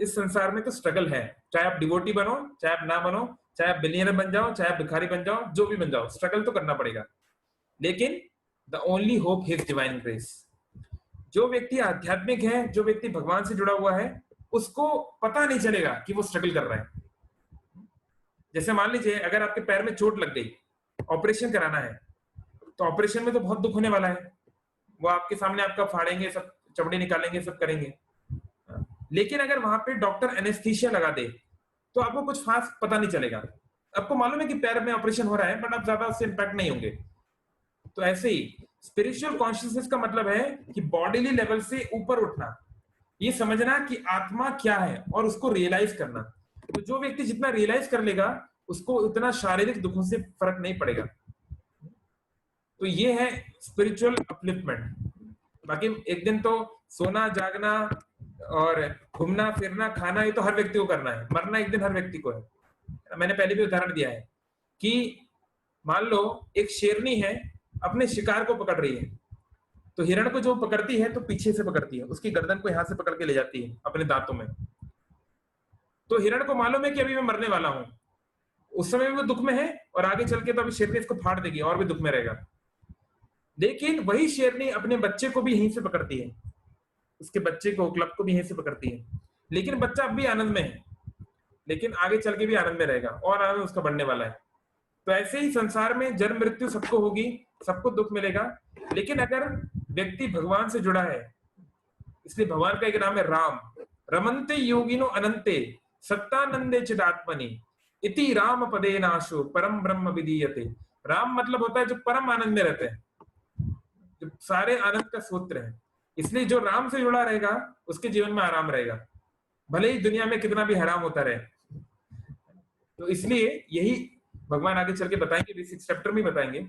इस संसार में तो स्ट्रगल है, चाहे आप डिवोटी बनो, चाहे आप ना बनो, चाहे आप बिलियनर बन जाओ, चाहे आप भिखारी बन जाओ, जो भी बन जाओ, स्ट्रगल तो करना पड़ेगा। लेकिन the only hope his divine grace. जो व्यक्ति आध्यात्मिक है, जो व्यक्ति भगवान से जुड़ा हुआ है, उसको पता नहीं चलेगा कि वो स्ट्रगल कर रहा है। जैसे मान लीजिए अगर आपके पैर में चोट लग गई, ऑपरेशन कराना है, तो ऑपरेशन में तो बहुत दुख होने वाला है, वो आपके सामने आपका फाड़ेंगे, सब चमड़ी निकालेंगे, सब करेंगे। लेकिन अगर वहां पे डॉक्टर एनेस्थीसिया लगा दे तो आपको कुछ खास पता नहीं चलेगा, आपको मालूम है कि पैर में ऑपरेशन हो रहा है, बट आप ज्यादा उससे इंपैक्ट नहीं होंगे। तो ऐसे ही स्पिरिचुअल कॉन्शियसनेस का मतलब है कि बॉडीली लेवल से ऊपर उठना, ये समझना कि आत्मा क्या है और उसको रियलाइज करना। तो जो व्यक्ति जितना रियलाइज कर लेगा, उसको उतना शारीरिक दुखों से फर्क नहीं पड़ेगा। तो ये है स्पिरिचुअल अपलिफ्टमेंट। बाकी एक दिन तो सोना जागना और घूमना फिरना खाना, ये तो हर व्यक्ति को करना है, मरना एक दिन हर व्यक्ति को है। मैंने पहले भी उदाहरण दिया है कि मान लो एक शेरनी है, अपने शिकार को पकड़ रही है, तो हिरण को जो पकड़ती है तो पीछे से पकड़ती है, उसकी गर्दन को यहां से पकड़ के ले जाती है अपने दांतों में। तो हिरण को मालूम है कि अभी मैं मरने वाला हूं, उस समय भी वो दुख में है, और आगे चल के तो अभी शेरनी इसको फाड़ देगी और भी दुख में रहेगा। लेकिन वही शेरनी अपने बच्चे को भी यहीं से पकड़ती है, उसके बच्चे को, क्लब को भी यहीं से पकड़ती है, लेकिन बच्चा अब भी आनंद में है, लेकिन आगे चल के भी आनंद में रहेगा और आनंद उसका बढ़ने वाला है। तो ऐसे ही संसार में जन्म मृत्यु सबको होगी, सबको दुख मिलेगा, लेकिन अगर व्यक्ति भगवान से जुड़ा है, इसलिए भगवान का एक नाम है राम, रमन्ते योगिनो अनंते सत्तानंदे चिदात्मनि इति राम पदे नाशो परम ब्रह्म विदीयते। राम मतलब होता है जो परम आनंद में रहते हैं, जो सारे आनंद का सूत्र है। इसलिए जो राम से जुड़ा रहेगा उसके जीवन में आराम रहेगा, भले ही दुनिया में कितना भी हराम होता रहे। तो इसलिए यही भगवान आगे चल के बताएंगे, बेसिक चैप्टर में बताएंगे।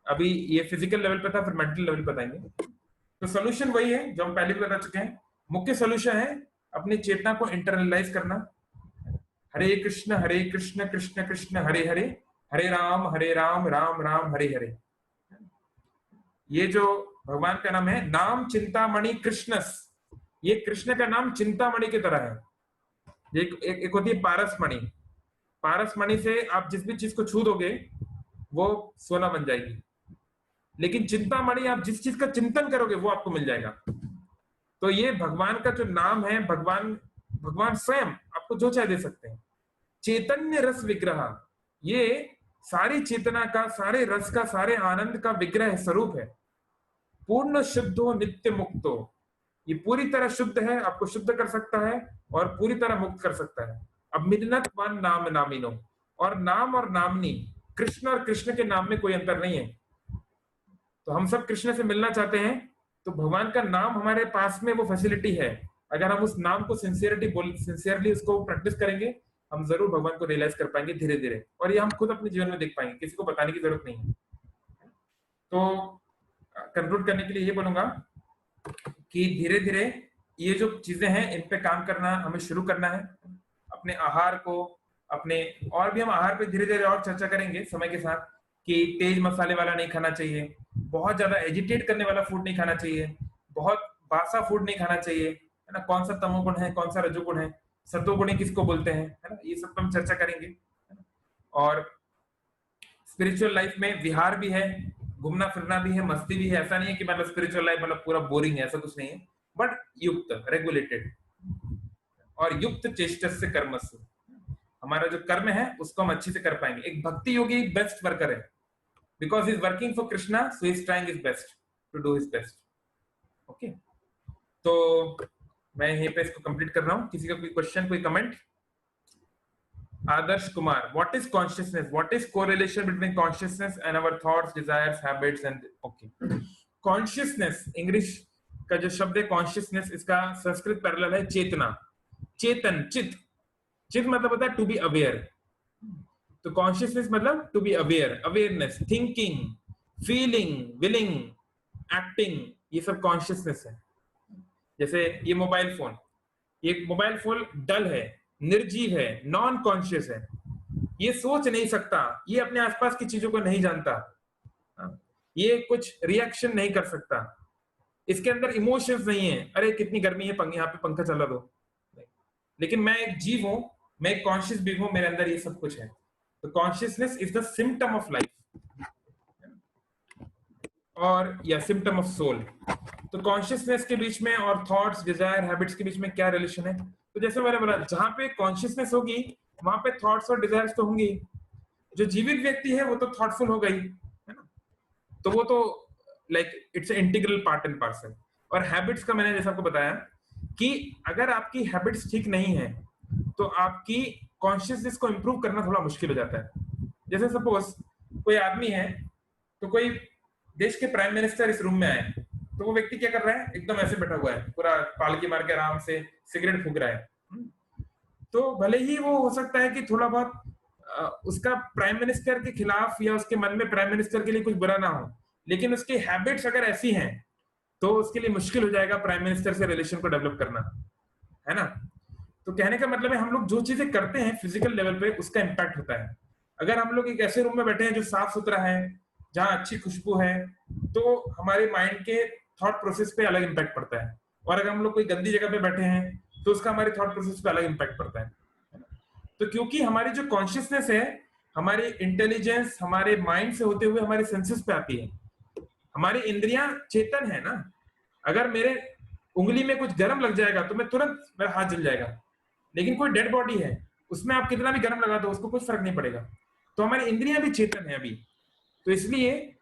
अभी ये फिजिकल लेवल पे था, फिर मेंटल लेवल बताएंगे। तो सोल्यूशन वही है जो हम पहले भी बता चुके हैं। मुख्य सोल्यूशन है अपनी चेतना को इंटरनलाइज करना, हरे कृष्ण कृष्ण कृष्ण हरे हरे, हरे राम राम राम हरे हरे। ये जो भगवान का नाम है नाम चिंतामणि कृष्णस, ये कृष्ण का नाम चिंतामणि की तरह है। एक होती है पारसमणि, पारसमणि से आप जिस भी चीज को छू दोगे वो सोना बन जाएगी, लेकिन चिंतामणि आप जिस चीज का चिंतन करोगे वो आपको मिल जाएगा। तो ये भगवान का जो नाम है, भगवान स्वयं आपको जो चाहे दे सकते हैं। चैतन्य रस विग्रह, ये सारी चेतना का, सारे रस का, सारे आनंद का विग्रह स्वरूप है। पूर्ण शुद्धो नित्य मुक्तो, ये पूरी तरह शुद्ध है, आपको शुद्ध कर सकता है और पूरी तरह मुक्त कर सकता है। अब मिलनत वन नाम नामिनो, और नाम और नामनी, कृष्ण और कृष्ण के नाम में कोई अंतर नहीं है। तो हम सब कृष्ण से मिलना चाहते हैं, तो भगवान का नाम हमारे पास में वो फैसिलिटी है। अगर हम उस नाम को सिंसियरली उसको प्रैक्टिस करेंगे, हम जरूर भगवान को रियलाइज कर पाएंगे धीरे धीरे, और ये हम खुद अपने जीवन में देख पाएंगे, किसी को बताने की जरूरत नहीं है। तो कंक्लूड करने के लिए ये बोलूंगा कि धीरे धीरे ये जो चीजें हैं इन पे काम करना हमें शुरू करना है। अपने आहार को, अपने, और भी हम आहार पे धीरे धीरे और चर्चा करेंगे समय के साथ, कि तेज मसाले वाला नहीं खाना चाहिए, बहुत ज्यादा एजिटेट करने वाला फूड नहीं खाना चाहिए, बहुत बासा फूड नहीं खाना चाहिए, है ना। कौन सा तमोगुण है, कौन सा रजोगुण है, सतोगुणी किसको बोलते हैं, है ना, ये सब हम चर्चा करेंगे। और स्पिरिचुअल लाइफ में विहार भी है, घूमना फिरना भी है, मस्ती भी है। ऐसा नहीं है कि मतलब स्पिरिचुअल लाइफ मतलब पूरा बोरिंग है, ऐसा कुछ नहीं है, बट युक्त, रेगुलेटेड और युक्त चेष्टस्य कर्मसु, हमारा जो कर्म है उसको हम अच्छे से कर पाएंगे। एक भक्ति योगी बेस्ट वर्कर है, because he is working for Krishna, so he is trying his best to do his best. Okay, तो मैं यहीं पे इसको कंप्लीट कर रहा हूँ। किसी का कोई क्वेश्चन, कोई comment? Adarsh Kumar, what is consciousness? What is correlation between consciousness and our thoughts, desires, habits and okay. Consciousness, English का जो शब्द है consciousness, इसका संस्कृत पैरेलल है चेतना, चेतन, चित। चित मतलब होता है टू बी अवेयर, तो कॉन्शियसनेस मतलब to be aware, awareness, thinking, feeling, willing, acting, ये सब कॉन्शियसनेस है। जैसे ये मोबाइल फोन डल है, निर्जीव है, नॉन कॉन्शियस है, ये सोच नहीं सकता, ये अपने आसपास की चीजों को नहीं जानता, ये कुछ रिएक्शन नहीं कर सकता, इसके अंदर इमोशंस नहीं है, अरे कितनी गर्मी है, यहाँ पे पंखा चला दो। लेकिन मैं एक जीव हूं, मैं एक कॉन्शियस बीइंग हूं, मेरे अंदर ये सब कुछ है। तो consciousness is the symptom of life, और या सिम्टम ऑफ सोल। तो कॉन्शियसनेस के बीच में और थॉट्स, डिजायर, हैबिट्स के बीच में क्या रिलेशन है? तो जैसे मैंने बोला, जहां पे कॉन्शियसनेस होगी वहां पे थॉट्स और डिजायर्स तो होंगी। जो जीवित व्यक्ति है वो तो थॉटफुल हो गई, है ना, तो वो तो like it's integral part and parcel. और हैबिट्स का मैंने जैसा आपको बताया कि अगर आपकी हैबिट्स ठीक नहीं है तो आपकी कॉन्शियसनेस को इंप्रूव करना थोड़ा मुश्किल हो जाता है। जैसे सपोज कोई आदमी है, तो कोई देश के प्राइम मिनिस्टर इस रूम में आए, तो वो व्यक्ति क्या कर रहा है, एकदम ऐसे बैठा हुआ है, पूरा पालकी मार के आराम से सिगरेट फूंक रहा है। तो भले ही वो हो सकता है कि थोड़ा बहुत उसका प्राइम मिनिस्टर के खिलाफ या उसके मन में प्राइम मिनिस्टर के लिए कुछ बुरा ना हो, लेकिन उसकी हैबिट्स अगर ऐसी हैं तो उसके लिए मुश्किल हो जाएगा प्राइम मिनिस्टर से रिलेशन को डेवलप करना, है ना। तो कहने का मतलब है हम लोग जो चीजें करते हैं फिजिकल लेवल पे उसका इम्पैक्ट होता है। अगर हम लोग एक ऐसे रूम में बैठे हैं जो साफ सुथरा है, जहाँ अच्छी खुशबू है, तो हमारे माइंड के थॉट प्रोसेस पे अलग इम्पैक्ट पड़ता है। और अगर हम लोग कोई गंदी जगह पे बैठे हैं तो उसका हमारे थॉट प्रोसेस पे अलग इम्पैक्ट पड़ता है। तो क्योंकि हमारी जो कॉन्शियसनेस है, हमारी इंटेलिजेंस हमारे माइंड से होते हुए हमारे सेंसेस पे आती है। हमारी इंद्रियां चेतन है ना, अगर मेरे उंगली में कुछ गर्म लग जाएगा तो मैं तुरंत मेरा हाथ जल जाएगा, लेकिन कोई डेड बॉडी है उसमें आप कितना भी गर्म लगा दो उसको कुछ फर्क नहीं पड़ेगा। तो हमारी इंद्रियां भी चेतन है अभी, तो इसलिए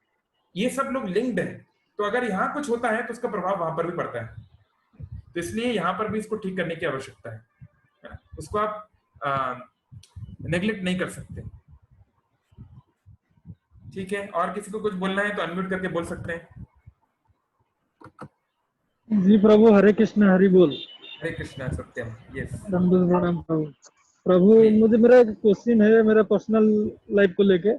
ये सब लोग लिंक्ड है। तो अगर यहाँ कुछ होता है तो उसका प्रभाव वहां पर भी पड़ता है, तो इसलिए यहाँ पर भी इसको ठीक करने की आवश्यकता है। उसको आप नेग्लेक्ट नहीं कर सकते। ठीक है, और किसी को कुछ बोलना है तो अनम्यूट करके बोल सकते हैं।
जी प्रभु, हरे कृष्ण, हरि बोल।
हरे कृष्ण, सत्यम। यस
प्रभु प्रभु, मुझे मेरा एक क्वेश्चन है मेरा पर्सनल लाइफ को लेके।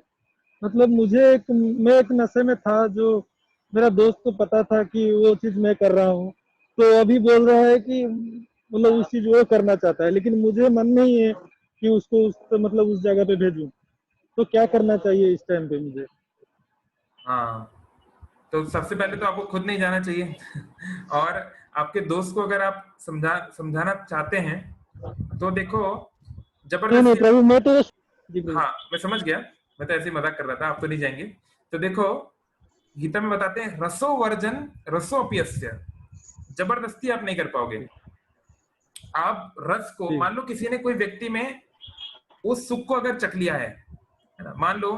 मतलब मैं एक नशे में था, जो मेरा दोस्त को पता था कि वो चीज मैं कर रहा हूँ, तो अभी बोल रहा है कि मतलब उस चीज वो करना चाहता है, लेकिन मुझे मन नहीं है कि उसको मतलब उस जगह पे भेजूं, तो क्या करना चाहिए इस टाइम पे मुझे?
हाँ, तो सबसे पहले तो आपको खुद नहीं जाना चाहिए और आपके दोस्त को अगर आप समझाना चाहते हैं तो देखो,
नहीं
जबरदस्ती
प्रभु, मैं तो जी प्रभु।
हाँ मैं समझ गया, मैं तो ऐसे ही मजाक कर रहा था, आप तो नहीं जाएंगे। तो देखो, गीता में बताते हैं रसो वर्जन रसो अपयस्य, जबरदस्ती आप नहीं कर पाओगे। आप रस को, मान लो किसी ने, कोई व्यक्ति में उस सुख को अगर चख लिया है ना, मान लो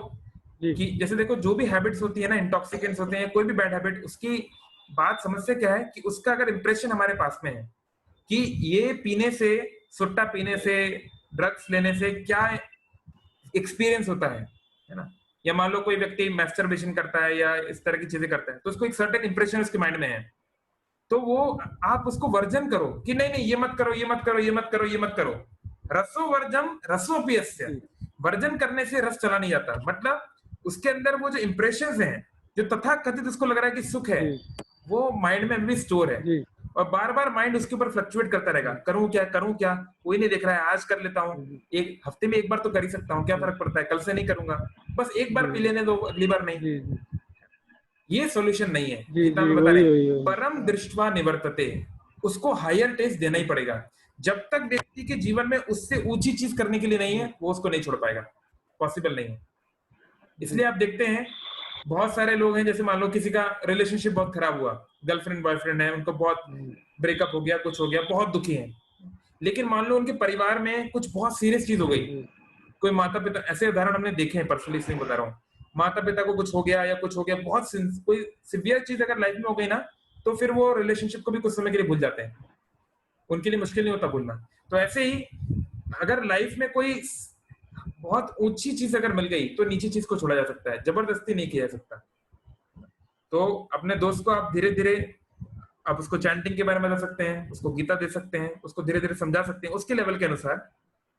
कि जैसे देखो जो भी हैबिट्स होती है ना, इंटॉक्सिकेंट्स होते हैं, कोई भी बैड हैबिट, उसकी बात समस्या क्या है कि उसका अगर इंप्रेशन हमारे पास में है कि ये पीने से, सुट्टा पीने से, ड्रग्स लेने से क्या एक्सपीरियंस होता है ना, या मान लो कोई व्यक्ति मैस्टरबेशन करता है या इस तरह की चीजें करता है, तो उसको एक सर्टेन इंप्रेशन उसके माइंड में है, तो वो आप उसको वर्जन करो कि नहीं नहीं ये मत करो, ये मत करो, ये मत करो, ये मत करो। रसो वर्जम रसोपयस्य, वर्जन करने से रस चला नहीं जाता, मतलब उसके अंदर वो जो इंप्रेशंस हैं, जो तथाकथित उसको लग रहा है कि सुख है, वो माइंड में भी स्टोर है, और बार बार माइंड उसके ऊपर फ्लक्चुएट करता रहेगा, करूं क्या, करूं क्या, कोई नहीं देख रहा है, आज कर लेता हूं, एक हफ्ते में एक बार तो कर ही सकता हूं, क्या फर्क पड़ता है, कल से नहीं करूंगा, बस एक बार पी लेने दो, अगली बार नहीं। ये सॉल्यूशन नहीं है। गीता में बता रहे परम दृष्टवा निवर्तते, उसको हायर टेस्ट देना ही पड़ेगा। जब तक व्यक्ति के जीवन में उससे ऊंची चीज करने के लिए नहीं है, वो उसको नहीं छोड़ पाएगा, पॉसिबल नहीं है। इसलिए आप देखते हैं बहुत सारे लोग हैं, जैसे मान लो किसी का रिलेशनशिप बहुत खराब हुआ, गर्लफ्रेंड बॉयफ्रेंड है, उनको बहुत ब्रेकअप हो गया, कुछ हो गया, बहुत दुखी है, लेकिन मान लो उनके परिवार में कुछ बहुत सीरियस चीज हो गई, कोई माता पिता, ऐसे उदाहरण हमने देखे हैं पर्सनली, इसलिए बता रहा हूँ, माता पिता को कुछ हो गया या कुछ हो गया, बहुत कोई सिवियर चीज अगर लाइफ में हो गई ना, तो फिर वो रिलेशनशिप को भी कुछ समय के लिए भूल जाते हैं, उनके लिए मुश्किल नहीं होता भूलना। तो ऐसे ही अगर लाइफ में कोई बहुत ऊंची चीज अगर मिल गई, तो नीची चीज को छोड़ा जा सकता है, जबरदस्ती नहीं किया जा सकता। तो अपने दोस्त को आप धीरे धीरे, आप उसको चैंटिंग के बारे में बता सकते हैं, उसको गीता दे सकते हैं, उसको धीरे धीरे समझा सकते हैं उसके लेवल के अनुसार,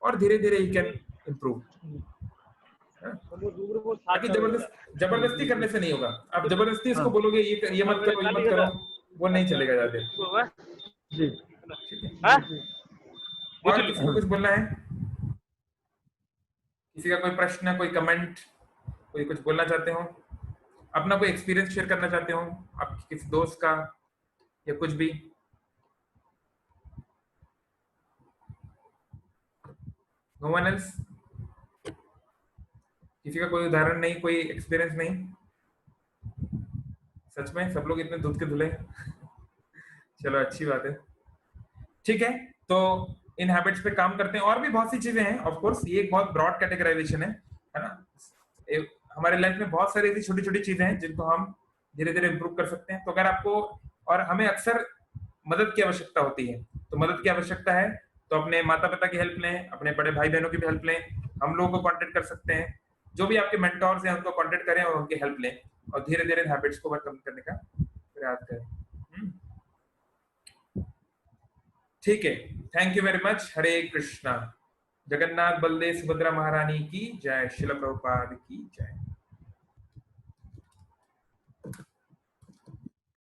और धीरे धीरे ही कैन इम्प्रूव। बाकी जबरदस्ती करने से नहीं होगा, आप जबरदस्ती इसको बोलोगे ये मत करो, ये मत करो, वो नहीं चलेगा ज्यादा। और किसी को कुछ बोलना है? किसी का कोई प्रश्न, कोई कमेंट, कोई कुछ बोलना चाहते हो, अपना कोई एक्सपीरियंस शेयर करना चाहते हो, आपके किसी दोस्त का या कुछ भी? No one else? किसी का कोई उदाहरण नहीं, कोई एक्सपीरियंस नहीं? सच में सब लोग इतने दूध के धुले? चलो अच्छी बात है, ठीक है। तो इन हैबिट्स पे काम करते हैं, और भी बहुत सी चीजें हैं, ऑफ कोर्स ये एक बहुत ब्रॉड कैटेगराइजेशन है ना। हमारे लाइफ में बहुत सारी ऐसी छोटी छोटी चीजें हैं जिनको हम धीरे धीरे इंप्रूव कर सकते हैं। तो अगर आपको, और हमें अक्सर मदद की आवश्यकता होती है, तो मदद की आवश्यकता है तो अपने माता पिता की हेल्प लें, अपने बड़े भाई बहनों की भी हेल्प लें, हम लोगों को कांटेक्ट कर सकते हैं, जो भी आपके मेंटोर्स हैं उनको कांटेक्ट करें और उनकी हेल्प लें, और धीरे धीरे हैबिट्स को ओवरकम करने का प्रयास करें। ठीक है, थैंक यू वेरी मच। हरे कृष्णा। जगन्नाथ बलदेव सुभद्रा महारानी की जय। श्रील प्रभुपाद की जय।